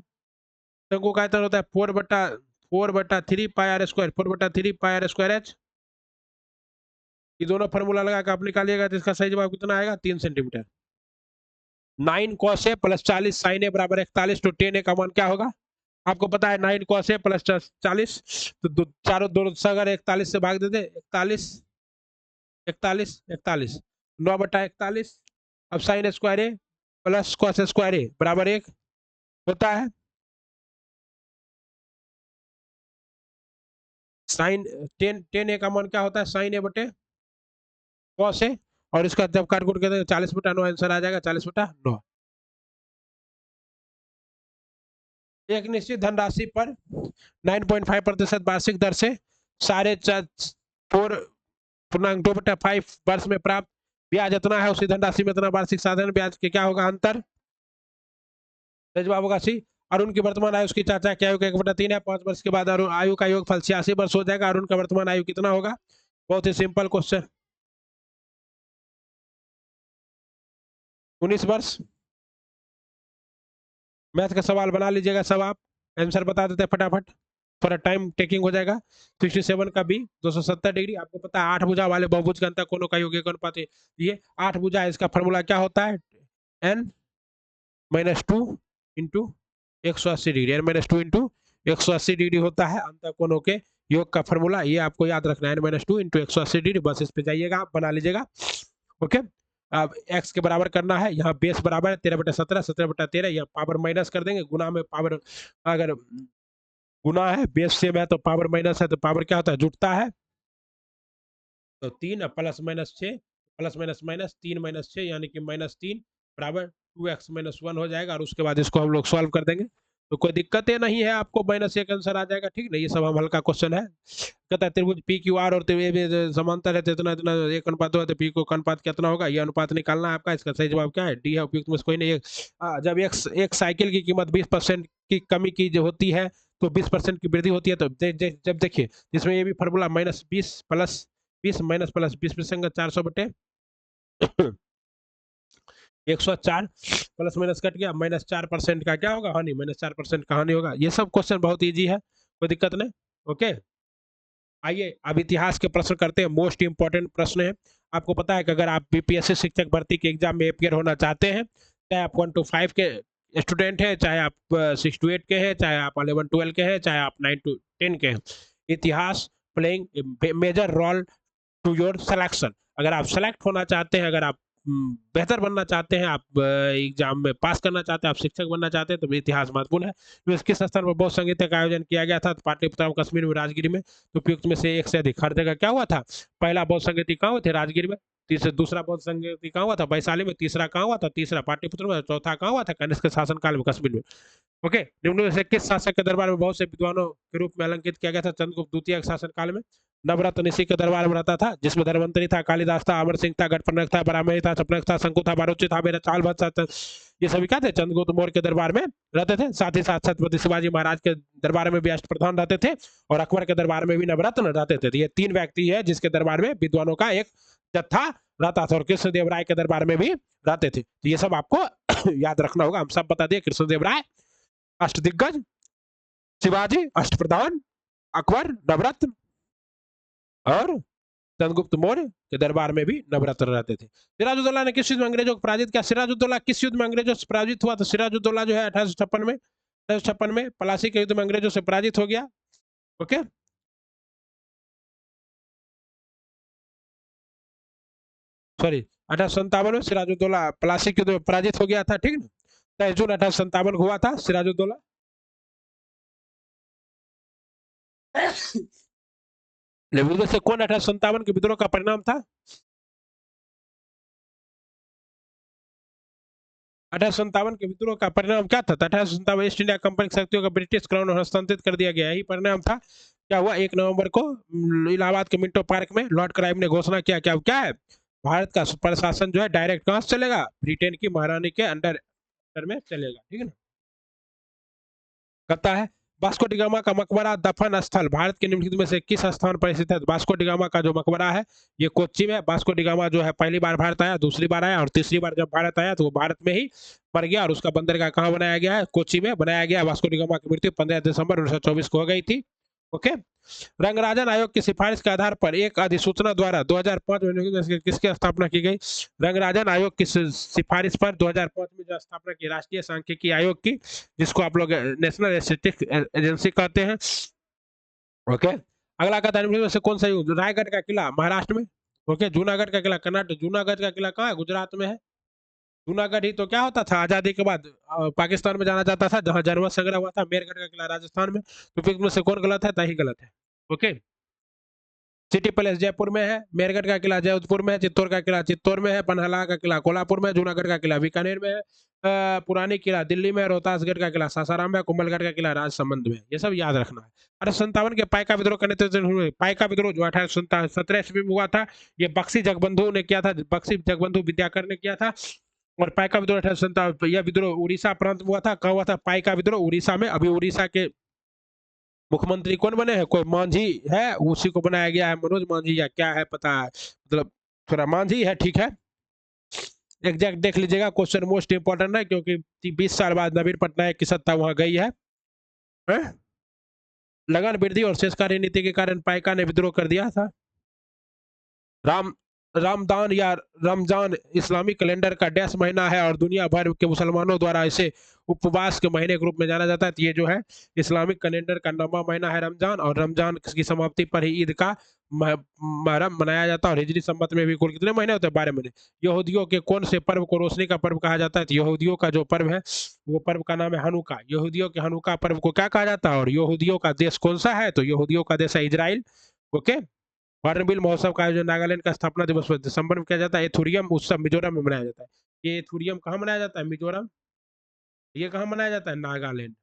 शंकु का आयतन होता है 4/3 pi R square, 4/3 pi R square H. ये दोनों फॉर्मूला लगा कर आप निकालिएगा तो इसका सही जवाब कितना आएगा? 3 centimetre. 9 cos a plus 40 sin a बराबर 41, तो 10 a का मान क्या होगा? आपको पता है 9 cos a प्लस 40, तो चारों दोनों अगर 41 से भाग देते, 41 41 41, 9/41। अब साइन स्क्वायर ए प्लस कॉस स्क्वायर ए बराबर 1 होता है। साइन 10 ए का मान क्या होता है? साइन ए बटे कॉस ए, और इसका जब काटकुट करते 40/9 आंसर आ जाएगा, 40/9। एक निश्चित धनराशि पर 9.5% वार्षिक दर से 4.2/5 वर्ष में प्राप्त ब्याज इतना है, उसी धनराशि में इतना वार्षिक साधारण ब्याज के क्या होगा? अंतर। जवाब होगा सी। अरुण की वर्तमान आयु उसकी चाचा की आयु का 1/3 है। 5 वर्ष के बाद आयु का योगफल 86 वर्ष हो जाएगा। अरुण का वर्तमान आयु कितना होगा? बहुत ही सिंपल क्वेश्चन, 19 वर्ष। मैथ का सवाल बना लीजिएगा सब आप, आंसर बता देते हैं फटाफट, थोड़ा टाइम टेकिंग हो जाएगा। 67 का बी 270 डिग्री। आपको पता है 8 भुजा वाले बहुभुज का अंतर कोनों का योग एक अनुपात है। ये 8 भुजा है, इसका फॉर्मूला क्या होता है? n-2 into 180 degree, n-2 into 180 degree होता है अंतर कोनों के योग का फॉर्मूला। ये आपको याद रखना है, n-2 इंटू 180 डिग्री। बस इस पे जाइएगा, बना लीजिएगा। ओके, अब x के बराबर करना है। यहाँ बेस बराबर है 13/17, 17/13। यहाँ पावर माइनस कर देंगे, गुना में पावर, अगर गुना है बेस सेम है तो पावर माइनस है तो पावर क्या होता है? जुटता है। तो 3 plus minus 6, plus minus minus 3 minus 6 यानी कि -3 बराबर 2x-1 हो जाएगा। और उसके बाद इसको हम लोग सॉल्व कर देंगे, तो कोई दिक्कतें नहीं है, आपको -1 आंसर आ जाएगा। ठीक ना, ये सब हम हल्का क्वेश्चन है। कहता है त्रिभुज पी क्यू आर और समांतर है तो इतना इतना एक अनुपात हुआ तो पी को अनुपात कितना होगा? ये अनुपात निकालना है आपका। इसका सही जवाब क्या है? डी है, उपयुक्त में से कोई नहीं। जब एक साइकिल की कीमत 20% की कमी की जो होती है तो 20% की वृद्धि होती है। तो जब देखिए इसमें ये भी फॉर्मूला -20 प्लस 20 माइनस प्लस 20 प्रसंग 400/104 प्लस माइनस कट गया, -4% का क्या होगा? हानि। -4% का हानि होगा। ये सब क्वेश्चन बहुत इजी है, कोई दिक्कत नहीं। ओके, आइए अब इतिहास के प्रश्न करते हैं। मोस्ट इंपॉर्टेंट प्रश्न है। आपको पता है कि अगर आप बीपीएससी शिक्षक भर्ती के एग्जाम में अपियर होना चाहते हैं, चाहे आप 1 to 5 के स्टूडेंट हैं, चाहे आप 6 to 8 के हैं, चाहे आप 11 12 के हैं, चाहे आप 9 to 10 के हैं, इतिहास playing major role to your selection. अगर आप सेलेक्ट होना चाहते हैं, अगर आप बेहतर बनना चाहते हैं, आप एग्जाम में पास करना चाहते हैं, आप शिक्षक बनना चाहते हैं, तो इतिहास महत्वपूर्ण है। तो इसके स्थान पर बौद्ध संगीत का आयोजन किया गया था, तो पाटलिपुत्र कश्मीर में राजगिरी में। तो उपयुक्त में से एक से अधिक हर जगह क्या हुआ था? पहला बौद्ध संगीत कहाँ हुए थे? राजगिरी में। तीसरा दूसरा बौद्ध संगीत कहाँ हुआ था? वैशाली में। तीसरा कहाँ हुआ था? तीसरा पाटलिपुत्र में। चौथा कहाँ हुआ था? कनिष्क के शासनकाल में कश्मीर में। ओके, निम्न में से किस शासक के दरबार में बहुत से विद्वानों के रूप में अलंकित किया गया था चंद्रगुप्त द्वितीय के शासनकाल में? नवरत्न इसी के दरबार में रहता था, जिसमें धर्मवंतरी था, कालिदास था, अमर सिंह था, गढ़पन्नक था, बरामही था, चपनक था, शंकु था, बारोची था, मेरा चाल भट्ट था। ये सभी क्या थे? चंद्रगुप्त मौर्य के दरबार में रहते थे। साथ ही साथ छत्रपति शिवाजी महाराज के दरबार में भी अष्टप्रधान रहते थे, और अकबर के दरबार में भी नवरत्न रहते थे। तो ये 3 व्यक्ति है जिसके दरबार में विद्वानों का एक जत्था रहता था, और कृष्णदेव राय के दरबार में भी रहते थे। तो ये सब आपको याद रखना होगा। हम सब बता दिए, कृष्णदेव राय, अष्टदिग्गज, शिवाजी, अष्टप्रधान, अकबर, नवरत्न, और चंद्रगुप्त मौर्य के दरबार में भी नवरत्न रहते थे। सिराजुद्दौला ने किस युद्ध में अंग्रेजों को पराजित किया? सिराजुद्दौला किस युद्ध में अंग्रेजों से पराजित हुआ? तो सिराजुद्दौला जो है 1856 में पलासी के युद्ध में अंग्रेजों से पराजित हो गया। ओके, सॉरी, 1857 में सिराजुद्दौला पलासी के युद्ध में पराजित हो गया था। ठीक ना? 23 जून 1857 को हुआ था सिराजुद्दौला। विद्रोह से कौन 1857 के विद्रोह का परिणाम था? 1857 के विद्रोह का परिणाम क्या था? 1857 ईस्ट इंडिया कंपनी की शक्तियों को ब्रिटिश क्राउन में हस्तांतरित कर दिया गया, यही परिणाम था। क्या हुआ? 1 नवंबर को इलाहाबाद के मिंटो पार्क में लॉर्ड क्राइव ने घोषणा किया, क्या क्या है? भारत का प्रशासन जो है डायरेक्ट कहां से चलेगा? ब्रिटेन की महारानी के अंडर में चलेगा। ठीक है ना? कहता है वास्को डी गामा का मकबरा दफन स्थल भारत के निम्नलिखित में से किस स्थान पर स्थित है? वास्को डी गामा का जो मकबरा है ये कोच्चि में। वास्को डी गामा जो है पहली बार भारत आया, दूसरी बार आया, और तीसरी बार जब भारत आया तो वो भारत में ही मर गया, और उसका बंदरगाह कहाँ बनाया गया है? कोच्चि में बनाया गया। वास्को डी गामा की मृत्यु 15 दिसंबर 1924 को हो गई थी। ओके, रंगराजन आयोग की सिफारिश के आधार पर एक अधिसूचना द्वारा 2005 में किसकी स्थापना की गई? रंगराजन आयोग की सिफारिश पर 2005 में जो स्थापना की राष्ट्रीय सांख्यिकी आयोग की, जिसको आप लोग नेशनल स्टैटिस्टिक्स एजेंसी कहते हैं। ओके, अगला का में से कौन सा युद्ध? रायगढ़ का किला महाराष्ट्र में। ओके, जूनागढ़ का किला कर्नाटक। जूनागढ़ का किला कहाँ है? गुजरात में है। जूनागढ़ ही तो क्या होता था आजादी के बाद पाकिस्तान में जाना जाता था, जहां जनमत संग्रह हुआ था। मेरगढ़ का किला राजस्थान में। तो फिर में से कौन गलत है? तही गलत है। ओके, सिटी पैलेस जयपुर में है, मेरगढ़ का किला जयपुर में है, चित्तौड़ का किला चित्तौड़ में है, पन्हाला का किला कोल्हापुर में, जूनागढ़ का किला बीकानेर में है, पुरानी किला दिल्ली में, रोहतासगढ़ का किला सासाराम में, कुंभलगढ़ का किला राजसमंद में। ये सब याद रखना है। 1857 के पाइका विद्रोह का नेतृत्व हुए। पाइका विद्रोह जो 1817 ईस्वी में हुआ था, ये बक्सी जगबंधु ने किया था, बक्सी जगबंधु विद्याकर ने किया था। और पाइका विद्रोह 1857, यह विद्रोह उड़ीसा प्रांत में हुआ था। कहाँ हुआ था पाइका विद्रोह? उड़ीसा में। अभी उड़ीसा के मुख्यमंत्री कौन बने हैं? कोई मांझी है, उसी को बनाया गया है, मनोज मांझी या क्या है पता है, मतलब थोड़ा मांझी है। ठीक है, एग्जैक्ट देख लीजिएगा, क्वेश्चन मोस्ट इंपोर्टेंट है, क्योंकि 20 साल बाद नवीन पटनायक की सत्ता वहां गई है। लगन वृद्धि और शेषकारी नीति के कारण पाइका ने विद्रोह कर दिया था। राम रामदान या रमजान इस्लामिक कैलेंडर का डैश महीना है, और दुनिया भर के मुसलमानों द्वारा इसे उपवास के महीने के रूप में जाना जाता है। तो ये जो है इस्लामिक कैलेंडर का 9वां महीना है रमजान, और रमजान की समाप्ति पर ही ईद का मुहर्रम मनाया जाता है। और हिजरी संवत में भी कुल कितने महीने होते हैं? 12 महीने। यहूदियों के कौन से पर्व को रोशनी का पर्व कहा जाता है? तो यहूदियों का जो पर्व है वो पर्व का नाम है हनुका। यहूदियों के हनुका पर्व को क्या कहा जाता है? और यहूदियों का देश कौन सा है? तो यहूदियों का देश है इजराइल। ओके, हॉर्नबिल महोत्सव का आयोजन नागालैंड का स्थापना दिवस पर दिसंबर में किया जाता है। एथुरियम उत्सव मिजोरम में मनाया जाता है। ये एथुरियम कहाँ मनाया जाता है? मिजोरम। ये कहाँ मनाया जाता है? नागालैंड।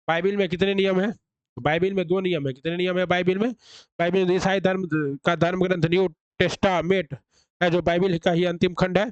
बाइबिल में कितने नियम है? बाइबिल में 2 नियम है। कितने नियम है बाइबिल में? बाइबिल में ईसाई धर्म का धर्म ग्रंथ न्यू टेस्टामेंट है, जो बाइबिल का ही अंतिम खंड है।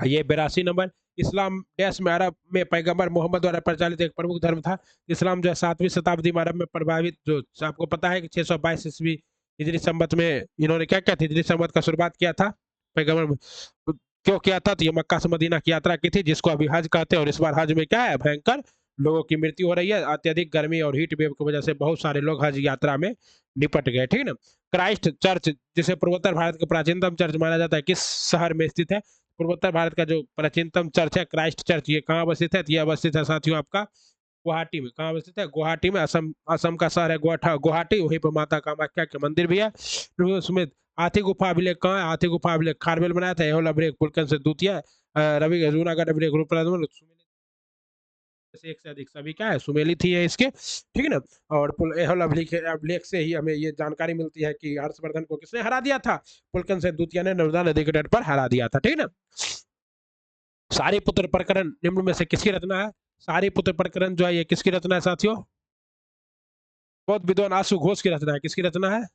ये 82 नंबर। इस्लाम देश में अरब में पैगंबर मोहम्मद द्वारा प्रचलित एक प्रमुख धर्म था। इस्लाम जो है 7वीं शताब्दी में अरब में प्रभावित, जो आपको पता है कि 622 ईस्वी हिजरी संवत में इन्होंने क्या किया था? हिजरी संवत का शुरुआत किया था पैगंबर। क्यों किया था? तो ये मक्का से मदीना की यात्रा की थी, जिसको अभी हज कहते हैं। और इस बार हज में क्या है? भयंकर लोगों की मृत्यु हो रही है। अत्यधिक गर्मी और हीट वेव की वजह से बहुत सारे लोग हज यात्रा में निपट गए। ठीक है ना? क्राइस्ट चर्च, जिसे पूर्वोत्तर भारत का प्राचीनतम चर्च माना जाता है, किस शहर में स्थित है? पूर्वोत्तर भारत का जो प्राचीनतम चर्च है क्राइस्ट चर्च, ये कहाँ अवस्थित है? ये अवस्थित है साथियों आपका गुवाहाटी में। कहाँ स्थित है? गुवाहाटी में। असम, असम का शहर है गुवाहाटी। वहीं पर माता कामाख्या के मंदिर भी है। तो उसमें हाथी गुफा अभिलेख कहाँ है? हाथी गुफा अभिलेख खारवेल बनाया था। एहोल अभिलेख पुलकन से द्वितीय। रवि जूनागढ़ अभिलेख रूपनाथ से एक से अधिक सभी क्या है? सुमेलित ही है इसके, ठीक है ना। और एहोल अभिलेख अभिलेख से ही हमें ये जानकारी मिलती है कि हर्षवर्धन को किसने हरा दिया था? पुलकन से द्वितीय ने नर्मदा नदी के तट पर हरा दिया था, ठीक है ना। सारीपुत्र प्रकरण निम्न में से किसकी रचना है? सारीपुत्र प्रकरण जो है ये किसकी रचना है साथियों? बहुत विद्वान अश्व घोष की रचना है। किसकी रचना है?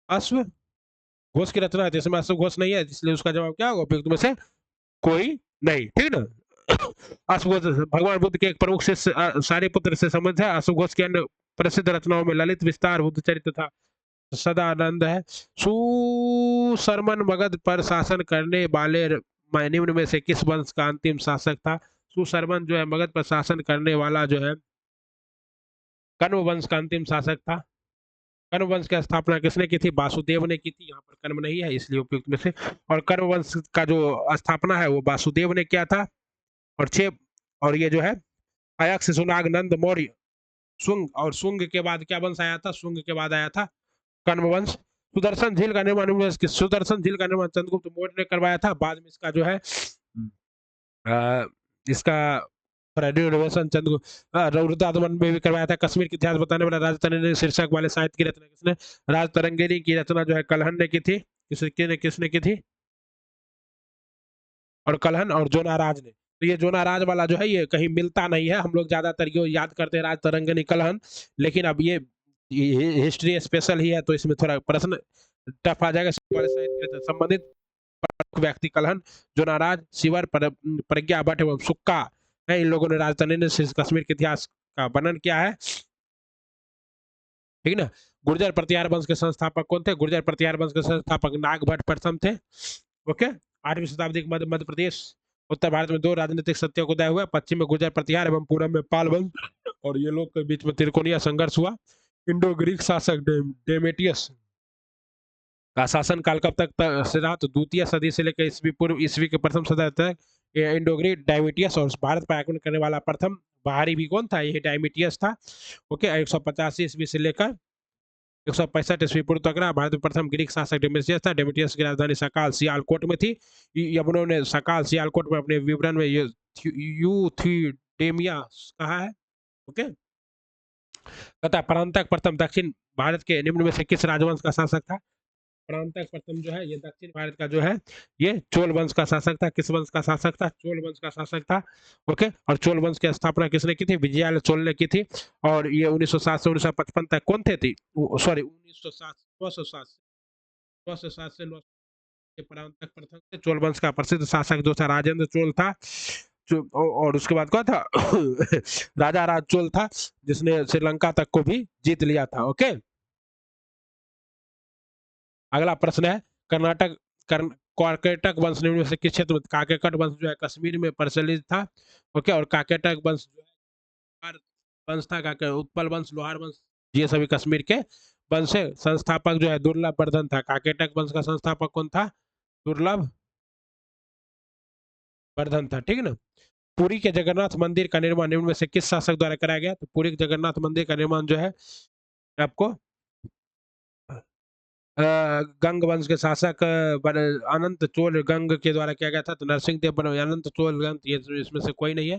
अश्व घोष की रचना है। तो इसमें अश्व घोष नहीं है, इसलिए उसका जवाब क्या होगा? उपयुक्त में से कोई नहीं, ठीक है ना। अश्व घोष भगवान बुद्ध के एक प्रमुख शिष्य सारीपुत्र से संबंध है। अश्व घोष के अन्य प्रसिद्ध रचनाओं में ललित विस्तार, बुद्ध चरित्र था, सदानंद है। सुशर्मन मगध पर शासन करने वाले निम्न में से किस वंश का अंतिम शासक था? सुशर्मन जो है मगध पर शासन करने वाला जो है कण्व वंश का अंतिम शासक था। कण्व वंश की स्थापना किसने की थी? वासुदेव ने की थी। यहाँ पर कर्म नहीं है, इसलिए उपयुक्त में से। और कण्व वंश का जो स्थापना है वो वासुदेव ने किया था। और छह, और ये जो है अयक्ष, सुनाग, नंद, मौर्य, शुंग, और शुंग के बाद क्या वंश आया था? शुंग के बाद आया था कण्व वंश। सुदर्शन झील का निर्माण, सुदर्शन झील का निर्माण चंद्रगुप्त मौर्य ने करवाया था। बाद में इसका जो है इसका रेनोवेशन रुद्रदामन में भी करवाया था। कश्मीर के इतिहास बताने वाला राज तरंगिणी शीर्षक वाले साहित्य की रचना किसने? राज तरंगिणी की रचना जो है कलहन ने की थी। किसने की थी? और कलहन और जोनाराज ने। तो ये जोनाराज वाला जो है ये कहीं मिलता नहीं है। हम लोग ज्यादातर ये याद करते हैं राज तरंगिणी कलहन, लेकिन अब ये हिस्ट्री स्पेशल ही है तो इसमें थोड़ा प्रश्न टफ आ जाएगा। संबंधित व्यक्ति कलहन, जोनाराज, शिवर, प्रज्ञा भट्ट एवं सुक्का है। इन लोगों ने राजधानी ने कश्मीर के इतिहास का वर्णन किया है, ठीक ना। गुर्जर प्रतिहार वंश के संस्थापक कौन थे? गुर्जर प्रतिहार वंश के संस्थापक नाग भट्ट प्रथम थे। ओके। 8वीं शताब्दी के मध्य प्रदेश उत्तर भारत में दो राजनीतिक सत्यों को उदय हुआ। पश्चिम में गुर्जर प्रतिहार एवं पूर्व में पाल वंश, और ये लोग के बीच में त्रिकोणीय संघर्ष हुआ। इंडो ग्रीक शासक डेमेटियस का शासन काल कब तक से रहा? तो द्वितीय सदी से लेकर ईस्वी पूर्व ईस्वी के प्रथम सदी तक इंडो ग्रीक डायमिटियस। और भारत पर आक्रमण करने वाला प्रथम बाहरी भी कौन था? ये डायमिटियस था। ओके। 185 ईस्वी से लेकर 165 ईस्वी पूर्व तक रहा। भारत में प्रथम ग्रीक शासक डेमेटियस था। डेमेटियस की राजधानी सकाल सियालकोट में थी। यमुनों ने सकाल सियालकोट में अपने विवरण में यूथिडेमिया कहा है। ओके। तथा परांतक प्रथम दक्षिण भारत के निम्न में से किस राजवंश का शासक था? परांतक प्रथम जो है ये दक्षिण भारत का जो है ये चोल वंश का शासक था। किस वंश का शासक था? चोल वंश का शासक था। ओके। और चोल वंश की स्थापना किसने की थी? विजयालय चोल ने की थी। और ये 1907 से 1955 तक कौन थे थी? सॉरी 1907 907 से 9 के परांतक प्रथम थे। चोल वंश का प्रसिद्ध शासक जो था राजेंद्र चोल था। और उसके बाद कौन था? राजा राज चोल था, जिसने श्रीलंका तक को भी जीत लिया था। ओके। अगला प्रश्न है कर्नाटक काकेटक वंश निम्न में से किस क्षेत्र में? काकेकट वंश जो है कश्मीर में प्रचलित था। ओके। और काकेटक वंश जो है वंश था। उत्पल वंश, लोहार वंश, ये सभी कश्मीर के वंश है। संस्थापक जो है दुर्लभ वर्धन था। काकेटक वंश का संस्थापक कौन था? दुर्लभ वर्धन था, ठीक है ना। पुरी के जगन्नाथ मंदिर का निर्माण निम्न में से किस शासक द्वारा कराया गया? तो पुरी के जगन्नाथ मंदिर का निर्माण जो है आपको गंग वंश के शासक अनंत चोल गंग के द्वारा किया गया था। तो नरसिंह देव बने अनंत चोल गंग, ये इसमें से कोई नहीं है।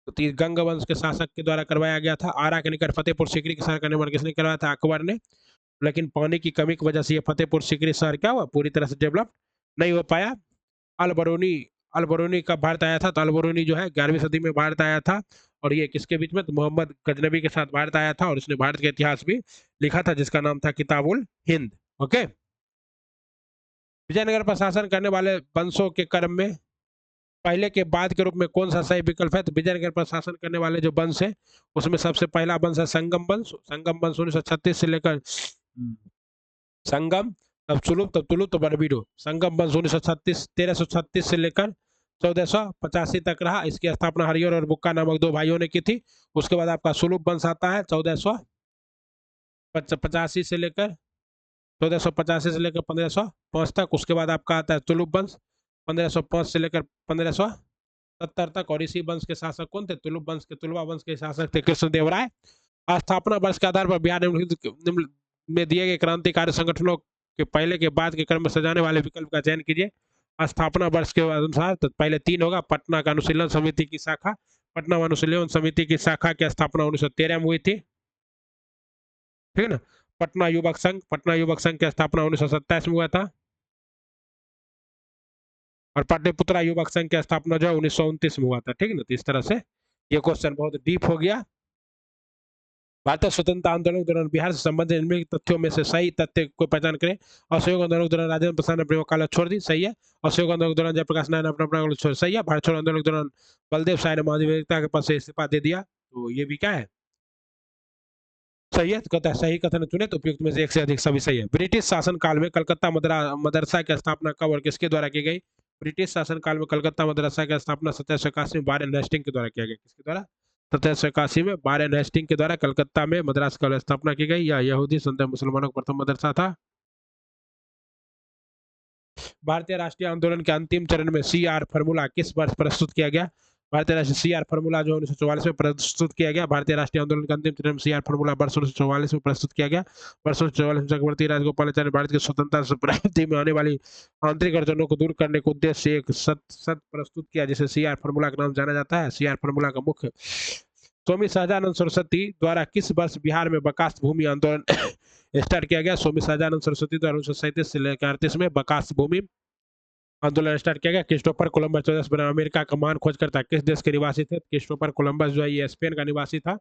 तो गंग वंश के शासक के द्वारा करवाया गया था। आरा के निकट फतेहपुर सीकरी के शहर का निर्माण किसने करवाया था? अकबर ने। लेकिन पानी की कमी की वजह से ये फतेहपुर सीकरी शहर क्या हुआ? पूरी तरह से डेवलप नहीं हो पाया। अलबरूनी अलबरूनी कब भारत आया था? तो अलबरूनी जो है 11वीं सदी में भारत आया था। और ये किसके बीच में? तो मोहम्मद गजनबी के साथ भारत आया था। और उसने भारत का इतिहास भी लिखा था, जिसका नाम था किताबुल हिंद। ओके। विजयनगर पर शासन करने वाले वंशों के क्रम में पहले के बाद के रूप में कौन सा सही विकल्प है? तो विजयनगर पर शासन करने वाले जो वंश है उसमें सबसे पहला वंश है संगम वंश। संगम वंश 1936 से लेकर संगम, तब सुलुप, तब तुलुप, तब बरबीडो। संगम वंश 1336 से लेकर 1485 तक रहा। इसकी स्थापना हरिहर और बुक्का नामक दो भाइयों ने की थी। उसके बाद आपका सुलुप वंश आता है 1485 से लेकर 1485 से लेकर 1505 तक। उसके बाद आपका आता है तुलुप वंश 1505 से लेकर 1500 70 तक। और इसी वंश के शासक कौन थे? तुलुप वंश के, तुलवा वंश के शासक थे कृष्णदेव राय। स्थापना वर्ष के आधार पर बिहार निम्न में दिए गए क्रांतिकारी संगठनों के पहले के बाद के क्रम में सजाने वाले विकल्प का चयन कीजिए। स्थापना वर्ष के अनुसार तो पहले 3 होगा। पटना का अनुशीलन समिति की शाखा, पटना अनुशीलन समिति की शाखा की स्थापना 1913 में हुई थी, ठीक है ना। पटना युवक संघ, पटना युवक संघ की स्थापना 1927 में हुआ था। और पाटलिपुत्रा युवक संघ की स्थापना जो है 1929 में हुआ था, ठीक है ना। तो इस तरह से ये क्वेश्चन बहुत डीप हो गया। भारतीय स्वतंत्रता आंदोलन के दौरान बिहार से संबंधित निम्नलिखित तथ्यों में से सही तथ्य को पहचान करें। असहयोग आंदोलन के दौरान राजेंद्र प्रसाद ने अपनी वकालत छोड़ दी, सही है। असहयोग आंदोलन के दौरान जयप्रकाश नारायण ने अपना छोड़, सही है। भारत छोड़ो आंदोलन के दौरान बलदेव साय ने महाधिवक्ता के पद से इस्तीफा दे दिया, तो ये भी क्या है? सही है। तो कहता है सही कथन चुने तो उपयुक्त में से एक से अधिक सभी सही है। ब्रिटिश शासन काल में कलकत्ता मदरसा की स्थापना कब और किसके द्वारा की गई? ब्रिटिश शासन काल में कलकत्ता मदरसा की स्थापना 1781 में वारेन हेस्टिंग के द्वारा किया गया। किसके द्वारा? 1781 में वारेन हेस्टिंग के द्वारा कलकत्ता में मद्रास की स्थापना की गई। यह यहूदी संत मुसलमानों का प्रथम मदरसा था। भारतीय राष्ट्रीय आंदोलन के अंतिम चरण में CR फॉर्मूला किस वर्ष प्रस्तुत किया गया? भारतीय राष्ट्रीय CR फॉर्मूला जो 1944 में प्रस्तुत किया गया। भारतीय राष्ट्रीय आंदोलन के अंतिम चरण में CR फॉर्मूला वर्ष 1944 में प्रस्तुत किया गया। वर्ष 1944 में चक्रवर्ती राजगोपालाचार्य भारत की स्वतंत्रता से प्राप्ति में आने वाली आंतरिक अड़चनों को दूर करने के उद्देश्य से एक सत प्रस्तुत किया, जिसे CR फॉर्मूला का नाम जाना जाता है। CR फॉर्मूला का मुख्य स्वामी सहजानंद सरस्वती द्वारा किस वर्ष बिहार में बकास्त भूमि आंदोलन स्टार्ट किया गया? स्वामी सहजानंद सरस्वती द्वारा 1937 से लेकर 38 में बकास्त भूमि आंदोलन स्टार्ट किया गया। क्रिस्टोफर कोलंबस 14 बना अमेरिका का महान खोजकर्ता किस देश के निवासी थे? क्रिस्टोफर कोलंबस जो है ये स्पेन का निवासी था।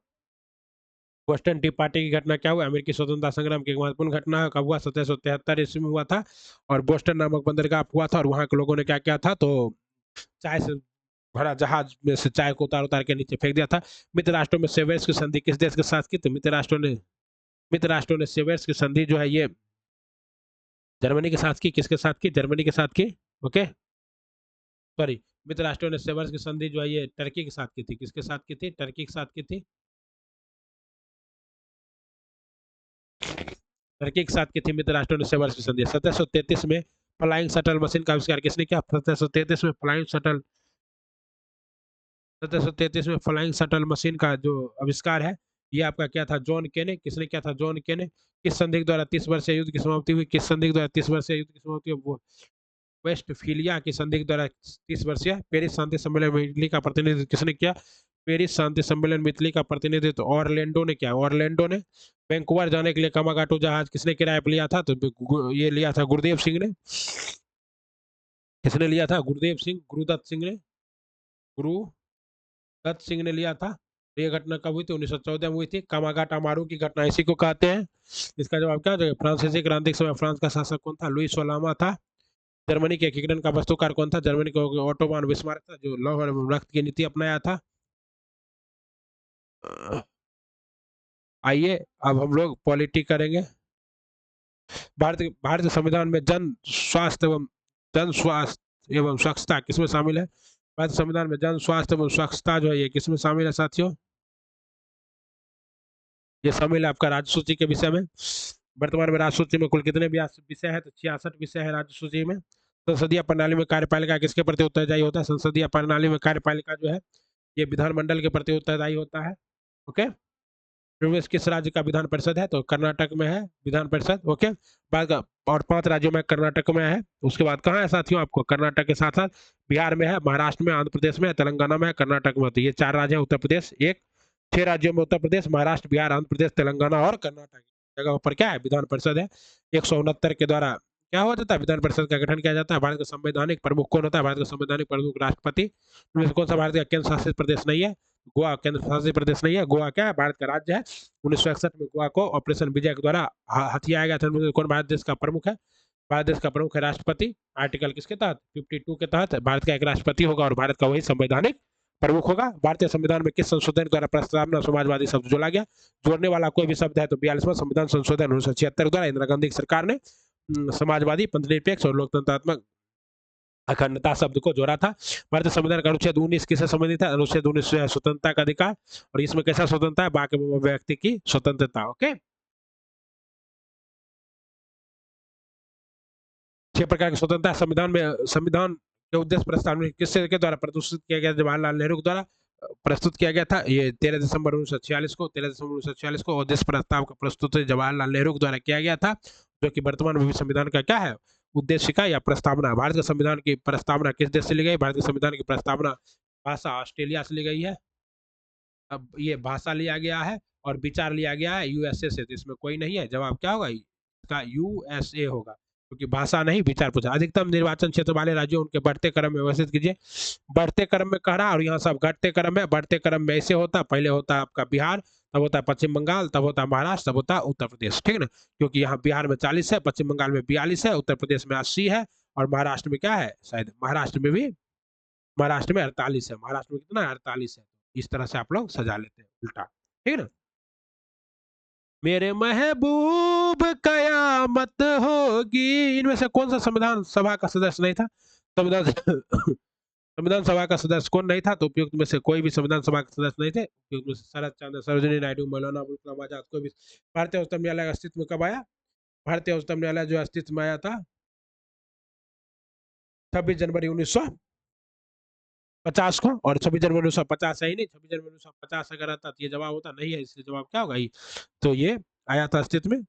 बोस्टन टी पार्टी की घटना क्या हुआ? अमेरिकी स्वतंत्रता संग्राम की एक महत्वपूर्ण घटना है। कब हुआ? 1773 ईस्वी में हुआ था। और बोस्टन नामक बंदरगाह हुआ था, और वहां के लोगों ने क्या किया था? तो चाय से भरा जहाज में से चाय को उतार उतार के नीचे फेंक दिया था। मित्र राष्ट्रों में सेवर्स की संधि किस देश के साथ की? तो मित्र राष्ट्रों ने सेवर्स की संधि जो है ये जर्मनी के साथ की। किसके साथ की? जर्मनी के साथ की। ओके, सॉरी, मित्र राष्ट्रों ने सेवर्स की संधि जो है ये टर्की के साथ की थी। किसके साथ की थी? टर्की के साथ की थी। टर्की के साथ की थी मित्र राष्ट्रों ने सेवर्स की संधि। 1733 में फ्लाइंग शटल मशीन का आविष्कार किसने किया? 1733 में फ्लाइंग शटल मशीन का जो आविष्कार है ये आपका क्या था? जॉन के ने। किसने किया था? जॉन के ने। किस संधि के द्वारा 30 वर्षीय युद्ध की समाप्ति हुई? किस संधि के द्वारा 30 वर्षीय युद्ध की समाप्ति हुई? वेस्टफीलिया की संधि के द्वारा 30 वर्षीय। पेरिस शांति सम्मेलन में इटली का प्रतिनिधित्व किसने किया? पेरिस शांति सम्मेलन में इटली का प्रतिनिधित्व ऑरलैंडो ने किया। ऑरलैंडो ने। वैंकूवर जाने के लिए कामागाटो जहाज किसने किराए पर लिया था? तो ये लिया था गुरुदेव सिंह ने। किसने लिया था? गुरुदेव सिंह, गुरुदत्त सिंह ने। गुरुदत्त सिंह ने लिया था। ये घटना कब हुई थी? 1914 में हुई थी। कामागाटा मारू की घटना इसी को कहते हैं। इसका जवाब क्या है? फ्रांसीसी क्रांति के समय फ्रांस का शासक कौन था? लुई सोलामा था। जर्मनी के एकीकरण का वस्तुकार कौन था? जर्मनी का ऑटोमान बिस्मार्क था, जो लौह और रक्त की नीति अपनाया था। आइए अब हम लोग पॉलिटी करेंगे। भारतीय संविधान में जन स्वास्थ्य एवं स्वच्छता किसमें शामिल है? भारतीय संविधान में जन स्वास्थ्य एवं स्वच्छता जो है ये किसमें शामिल है साथियों? ये शामिल है आपका राज्य सूची के विषय में। वर्तमान में राज्य सूची में कुल कितने विषय है? तो 66 विषय है राज्य सूची में। संसदीय प्रणाली में कार्यपालिका किसके प्रति उत्तरदायी होता है? संसदीय प्रणाली में कार्यपालिका जो है ये विधानमंडल के प्रति उत्तरदायी होता है। ओके, प्रदेश किस राज्य का विधान परिषद है? तो कर्नाटक में है विधान परिषद। ओके, बाद का और 5 राज्यों में कर्नाटक में है। उसके बाद कहाँ है साथियों? आपको कर्नाटक के साथ साथ बिहार में है, महाराष्ट्र में, आंध्र प्रदेश में, तेलंगाना में है, कर्नाटक में। तो ये 4 राज्य है। उत्तर प्रदेश एक, 6 राज्यों में उत्तर प्रदेश, महाराष्ट्र, बिहार, आंध्र प्रदेश, तेलंगाना और कर्नाटक जगह पर क्या है? विधान परिषद है। 169 के द्वारा क्या हो जाता है? विधान परिषद का गठन किया जाता है। भारत का संवैधानिक प्रमुख कौन होता है? भारत का संवैधानिक प्रमुख राष्ट्रपति। कौन सा भारत का केंद्र शासित प्रदेश नहीं है? गोवा केंद्र शासित प्रदेश नहीं है। गोवा क्या है? भारत का राज्य है। 1961 में गोवा को ऑपरेशन विजय के द्वारा हथियाया गया था। कौन भारत देश का प्रमुख है? भारत देश का प्रमुख है राष्ट्रपति। आर्टिकल किसके तहत? 52 के तहत भारत का एक राष्ट्रपति होगा और भारत का वही संवैधानिक प्रमुख होगा। भारतीय संविधान में किस संशोधन द्वारा प्रस्तावना समाजवादी शब्द जोड़ा गया? जोड़ने वाला कोई भी शब्द है तो 42वां संविधान संशोधन 1976 द्वारा इंदिरा गांधी सरकार ने समाजवादी, पंथनिरपेक्ष और लोकतंत्रात्मक अखंडता शब्द को जोड़ा था। भारतीय संविधान का अनुच्छेद 19 किससे संबंधित है? अनुच्छेद 19 जो है स्वतंत्रता का अधिकार, और इसमें कैसा स्वतंत्रता है? बाकी व्यक्ति की स्वतंत्रता। ओके, 6 प्रकार की स्वतंत्रता संविधान के उद्देश्य प्रस्तावना किसके के द्वारा प्रस्तुत किया गया? जवाहरलाल नेहरू के द्वारा प्रस्तुत किया गया था। ये 13 दिसंबर 1946 को 13 दिसंबर 1946 को उद्देश्य प्रस्ताव का प्रस्तुत जवाहरलाल नेहरू के द्वारा किया गया था, जो कि वर्तमान में भी संविधान का क्या है? उद्देशिका या प्रस्तावना। भारत के संविधान की प्रस्तावना किस देश से ली गई? भारत के संविधान की प्रस्तावना भाषा ऑस्ट्रेलिया से ली गई है। अब ये भाषा लिया गया है और विचार लिया गया है यूएसए से, तो इसमें कोई नहीं है। जवाब क्या होगा? इसका यूएसए होगा, क्योंकि भाषा नहीं विचार पूछा। अधिकतम निर्वाचन क्षेत्र वाले राज्यों उनके बढ़ते क्रम में व्यवस्थित कीजिए। बढ़ते क्रम में कह रहा, और यहाँ सब घटते क्रम है। बढ़ते क्रम में ऐसे होता, पहले होता है आपका बिहार, तब होता है पश्चिम बंगाल, तब होता है महाराष्ट्र, तब होता है उत्तर प्रदेश, ठीक है ना? क्योंकि यहाँ बिहार में 40 है, पश्चिम बंगाल में 42 है, उत्तर प्रदेश में 80 है, और महाराष्ट्र में क्या है? शायद महाराष्ट्र में 48 है। महाराष्ट्र में कितना है? 48 है। इस तरह से आप लोग सजा लेते हैं उल्टा, ठीक है ना? मेरे महबूब कयामत होगी। इनमें से कौन सा संविधान सभा का सदस्य नहीं था? संविधान संविधान सभा का सदस्य कौन नहीं था? तो उपयुक्त में से कोई भी संविधान सभा के सदस्य नहीं थे। उपयुक्त में से शरद चंद्र, सरोजिनी नायडू, मौलाना अबुल कलाम आजाद, कोई भी। भारतीय उच्चतम न्यायालय अस्तित्व में कब आया? भारतीय उच्चतम न्यायालय जो अस्तित्व में आया था 26 जनवरी 1950 को, और 26 जनवरी 1950 है ही नहीं। 26 जनवरी 1950 अगर आता तो ये जवाब होता नहीं है, इसलिए जवाब क्या होगा? तो ये आया था अस्तित्व में,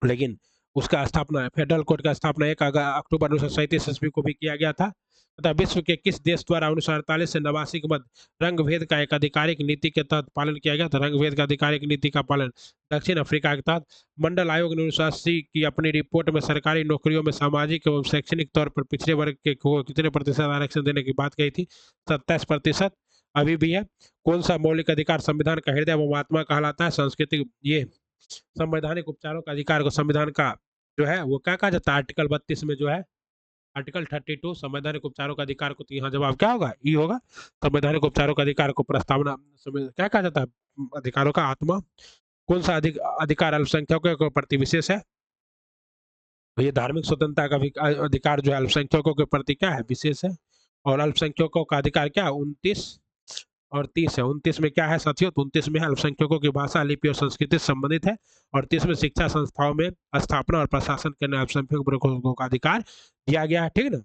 लेकिन उसका स्थापना, फेडरल कोर्ट का स्थापना 1 अक्टूबर 1937 ईस्वी को भी किया गया था। तथा विश्व के किस देश द्वारा 1948 से 89 के मध्य रंग भेद का एक आधिकारिक नीति के तहत पालन किया गया था? रंग भेद का आधिकारिक नीति का पालन दक्षिण अफ्रीका के तहत। मंडल आयोग ने 1980 की अपनी रिपोर्ट में सरकारी नौकरियों में सामाजिक एवं शैक्षणिक तौर पर पिछड़े वर्ग के को कितने प्रतिशत आरक्षण देने की बात कही थी? 27%। अभी भी है। कौन सा मौलिक अधिकार संविधान का हृदय व आत्मा कहलाता है? सांस्कृतिक, ये संवैधानिक उपचारों का अधिकार को संविधान का जो है वो क्या कहा जाता है? आर्टिकल 32 में जो है, आर्टिकल 32 संवैधानिक उपचारों का अधिकार को, तो यहाँ जवाब क्या होगा? ई होगा। संवैधानिक उपचारों का अधिकार को प्रस्तावना क्या कहा जाता है? अधिकारों का आत्मा। कौन सा अधिकार अल्पसंख्यकों के प्रति विशेष है? ये धार्मिक स्वतंत्रता का अधिकार जो है अल्पसंख्यकों के प्रति क्या है? विशेष है। और अल्पसंख्यकों का अधिकार क्या है? 29 और 30 है। 29 में क्या है साथियों? तो 29 में है अल्पसंख्यकों की भाषा, लिपि और संस्कृति से संबंधित है। और 30 में शिक्षा संस्थाओं में स्थापना और प्रशासन करने अल्पसंख्यक वर्गों का अधिकार दिया गया है, ठीक है ना?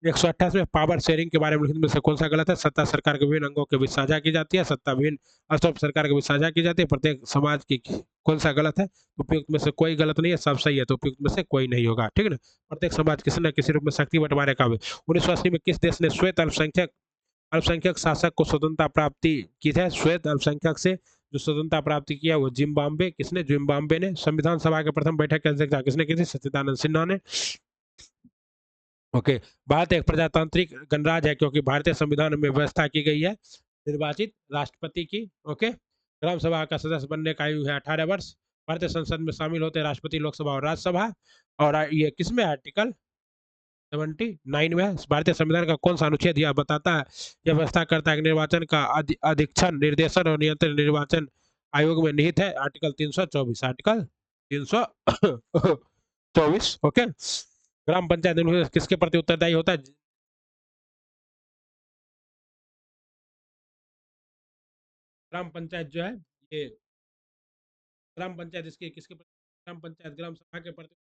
128 में पावर शेयरिंग के बारे में लिखने में से कौन सा गलत है? सत्ता सरकार के विभिन्न अंगों के बीच साझा की जाती है, सत्ता विभिन्न स्तरों सरकार के बीच साझा की जाती है। प्रत्येक समाज की कौन सा गलत है? उपयुक्त में से कोई गलत नहीं है, सब सही है, तो उपयुक्त में से कोई नहीं होगा, ठीक है ना? प्रत्येक समाज किसी न किसी रूप में शक्ति बंटवारे का। 1980 में किस देश ने श्वेत अल्पसंख्यक शासक को स्वतंत्रता प्राप्ति की है? श्वेत अल्पसंख्यक से जो स्वतंत्रता प्राप्ति किया वो जिम्बाब्वे। किसने? जिम्बाब्वे ने। संविधान सभा की प्रथम बैठक की अध्यक्षता किसने की थी? सच्चिदानंद सिन्हा ने। ओके। भारत एक प्रजातांत्रिक गणराज्य है क्योंकि भारतीय संविधान में व्यवस्था की गई है निर्वाचित राष्ट्रपति की। ओके। ग्राम सभा का सदस्य बनने का आयु है 18 वर्ष। भारतीय संसद में शामिल होते हैं राष्ट्रपति, लोकसभा और राज्यसभा। और ये किसमें? आर्टिकल 79 में है। भारतीय संविधान का कौन सा अनुच्छेद यह बताता है, यह व्यवस्था करता है कि निर्वाचन का अधीक्षण, निर्देशन और नियंत्रण निर्वाचन आयोग में निहित है? आर्टिकल 324। आर्टिकल 324। ओके। ग्राम पंचायत किसके प्रति उत्तरदायी होता है? ग्राम पंचायत जो है ये, ग्राम पंचायत इसके किसके प्रति? ग्राम पंचायत ग्राम सभा के प्रति।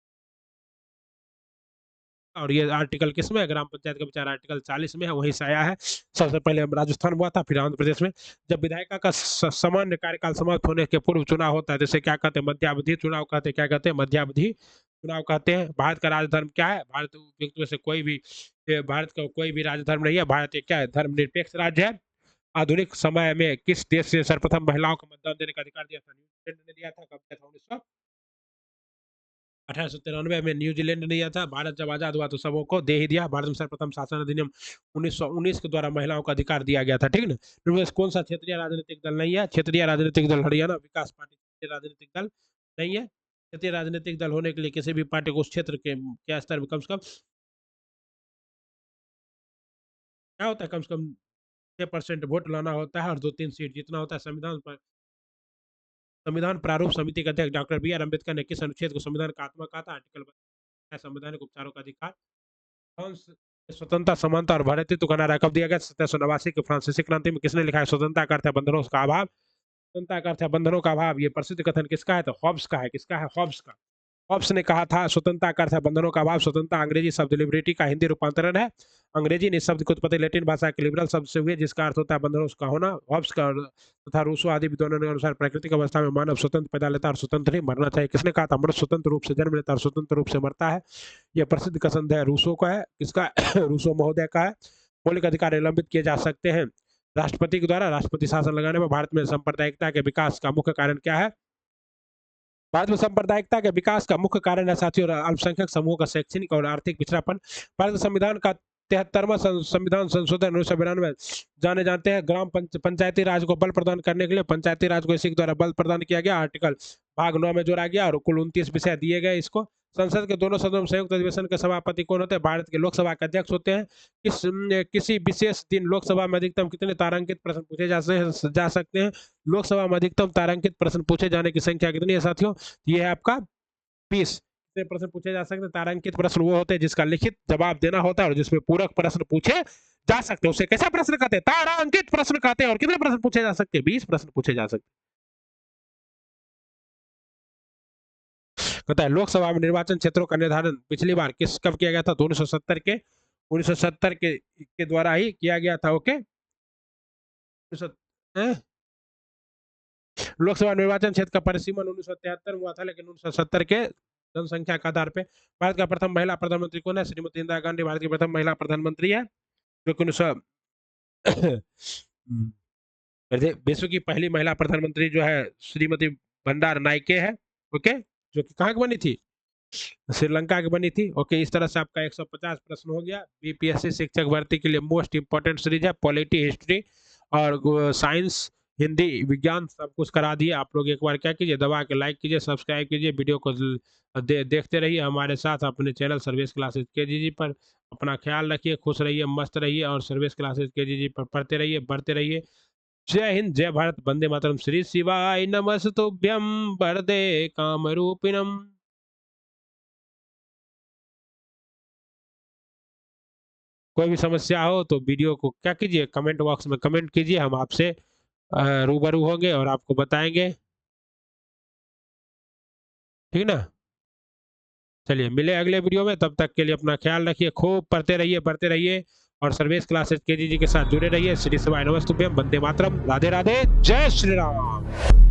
और ये आर्टिकल किसमें है? ग्राम पंचायत का विचार आर्टिकल 40 में है, वहीं से आया है। सबसे पहले राजस्थान हुआ था, फिर आंध्र प्रदेश में। जब विधायिका का सामान्य कार्यकाल समाप्त होने के पूर्व चुनाव होता है, जैसे क्या कहते हैं? मध्यावधि चुनाव कहते हैं। क्या कहते हैं? मध्यावधि चुनाव कहते हैं। भारत का राजधर्म क्या है? भारत में से कोई भी, भारत का कोई भी राजधर्म नहीं है। भारत एक क्या है? धर्मनिरपेक्ष राज्य है। आधुनिक समय में किस देश ने सर्वप्रथम महिलाओं को मतदान देने का अधिकार दिया था? न्यूजीलैंड ने दिया था। कब दिया था? 1893 में न्यूजीलैंड ने दिया था। भारत जब आजाद हुआ तो सबों को दे ही दिया। भारत में सर्वप्रथम शासन अधिनियम 1919 के द्वारा महिलाओं का अधिकार दिया गया था, ठीक है ना? इनमें से कौन सा क्षेत्रीय राजनीतिक दल नहीं है? क्षेत्रीय राजनीतिक दल हरियाणा विकास पार्टी क्षेत्रीय राजनीतिक दल नहीं है। क्षेत्रीय राजनीतिक दल होने के लिए किसी भी पार्टी को उस क्षेत्र के स्तर में कम से कम क्या होता है? कम से कम 6% वोट लाना होता है और 2-3 सीट जीतना होता है। संविधान प्रारूप समिति के अध्यक्ष डॉक्टर बी आर अम्बेडकर ने किस अनुच्छेद को संविधान का आत्मा कहा था? आर्टिकल संवैधानिक उपचारों का अधिकार। कौन स्वतंत्रता, समानता और भारतीयत्व का नारा कब दिया गया? 1789 की फ्रांसीसी क्रांति में। किसने लिखा है? स्वतंत्रता का अर्थ है बंधनों का अभाव। स्वतंत्रता का अर्थ है बंधनों का अभाव। ये प्रसिद्ध कथन किसका है? तो हॉब्स का है। किसका है? हॉब्स का। हॉब्स ने कहा था स्वतंत्रता का अर्थ है बंधनों का अभाव। स्वतंत्रता अंग्रेजी शब्द लिबर्टी का हिंदी रूपांतरण है। अंग्रेजी ने शब्द की उत्पत्ति लैटिन भाषा के लिबरल शब्द से हुई, जिसका अर्थ होता है बंधनों का होना। हॉब्स का तथा रूसो आदि विद्वानों के अनुसार प्राकृतिक अवस्था में मानव स्वतंत्र पैदा लेता है और स्वतंत्र ही मरना चाहिए। किसने कहा था? मनुष्य स्वतंत्र रूप से जन्म लेता है और स्वतंत्र रूप से मरता है। यह प्रसिद्ध कथन है रूसो का है। किसका? रूसो महोदय का है। मौलिक अधिकार निलंबित किए जा सकते हैं राष्ट्रपति के द्वारा। राष्ट्रपति शासन लगाने में भारत में सांप्रदायिकता के विकास का मुख्य कारण क्या है? भारत में सांप्रदायिकता के विकास का मुख्य कारण है साथियों अल्पसंख्यक समूहों का शैक्षणिक और आर्थिक पिछड़ापन। भारत संविधान का 73वां संविधान संशोधन 1992 जाने जाते हैं ग्राम पंचायती राज को बल प्रदान करने के लिए। पंचायती राज को इसी के द्वारा बल प्रदान किया गया। आर्टिकल भाग 9 में जोड़ा गया और कुल 29 विषय दिए गए इसको। संसद के दोनों सदनों में संयुक्त अधिवेशन के सभापति कौन होते हैं? भारत के लोकसभा के अध्यक्ष होते हैं। किसी विशेष दिन लोकसभा में अधिकतम कितने तारांकित प्रश्न पूछे जा सकते हैं? लोकसभा में अधिकतम तारांकित प्रश्न पूछे जाने की संख्या कितनी है साथियों? ये है आपका 20 प्रश्न पूछे जा सकते हैं। तारांकित प्रश्न वो होते हैं जिसका लिखित जवाब देना होता है और जिसमें पूरक प्रश्न पूछे जा सकते हैं। उसे कैसा प्रश्न कहते हैं? तारांकित प्रश्न कहते हैं। और कितने प्रश्न पूछे जा सकते हैं? 20 प्रश्न पूछे जा सकते हैं। कहता है लोकसभा में निर्वाचन क्षेत्रों का निर्धारण पिछली बार कब किया गया था? तो 1970 के द्वारा ही किया गया था। ओके, लोकसभा निर्वाचन क्षेत्र का परिसीमन 1973 में हुआ था, लेकिन 1970 के जनसंख्या के आधार पर। भारत का प्रथम महिला प्रधानमंत्री कौन है? श्रीमती इंदिरा गांधी भारत की प्रथम महिला प्रधानमंत्री है, जो कि विश्व की पहली महिला प्रधानमंत्री जो है श्रीमती भंडार नायके है। ओके, जो कि कहाँ की बनी थी? श्रीलंका की बनी थी। ओके, इस तरह से आपका 150 प्रश्न हो गया। बीपीएससी शिक्षक भर्ती के लिए मोस्ट इंपोर्टेंट सीरीज है। पॉलिटी, हिस्ट्री और साइंस, हिंदी, विज्ञान सब कुछ करा दिए। आप लोग एक बार क्या कीजिए, दबा के लाइक कीजिए, सब्सक्राइब कीजिए, वीडियो को देखते रहिए हमारे साथ अपने चैनल सर्विस क्लासेस केजीजी पर। अपना ख्याल रखिए, खुश रहिए, मस्त रहिए और सर्विस क्लासेस केजीजी पर पढ़ते रहिए, बढ़ते रहिए। जय हिंद, जय भारत, वंदे मातरम, श्री शिवाय नमस्तुभ्यं, वरदे कामरूपिणम। कोई भी समस्या हो तो वीडियो को क्या कीजिए, कमेंट बॉक्स में कमेंट कीजिए, हम आपसे रूबरू होंगे और आपको बताएंगे। ठीक ना? चलिए मिले अगले वीडियो में, तब तक के लिए अपना ख्याल रखिए, खूब पढ़ते रहिए, बढ़ते रहिए और सर्विस क्लासेस केजीजी के साथ जुड़े रहिए। श्री शिवाय नमस्तुभ्यं, वंदे मातरम, राधे राधे, जय श्री राम।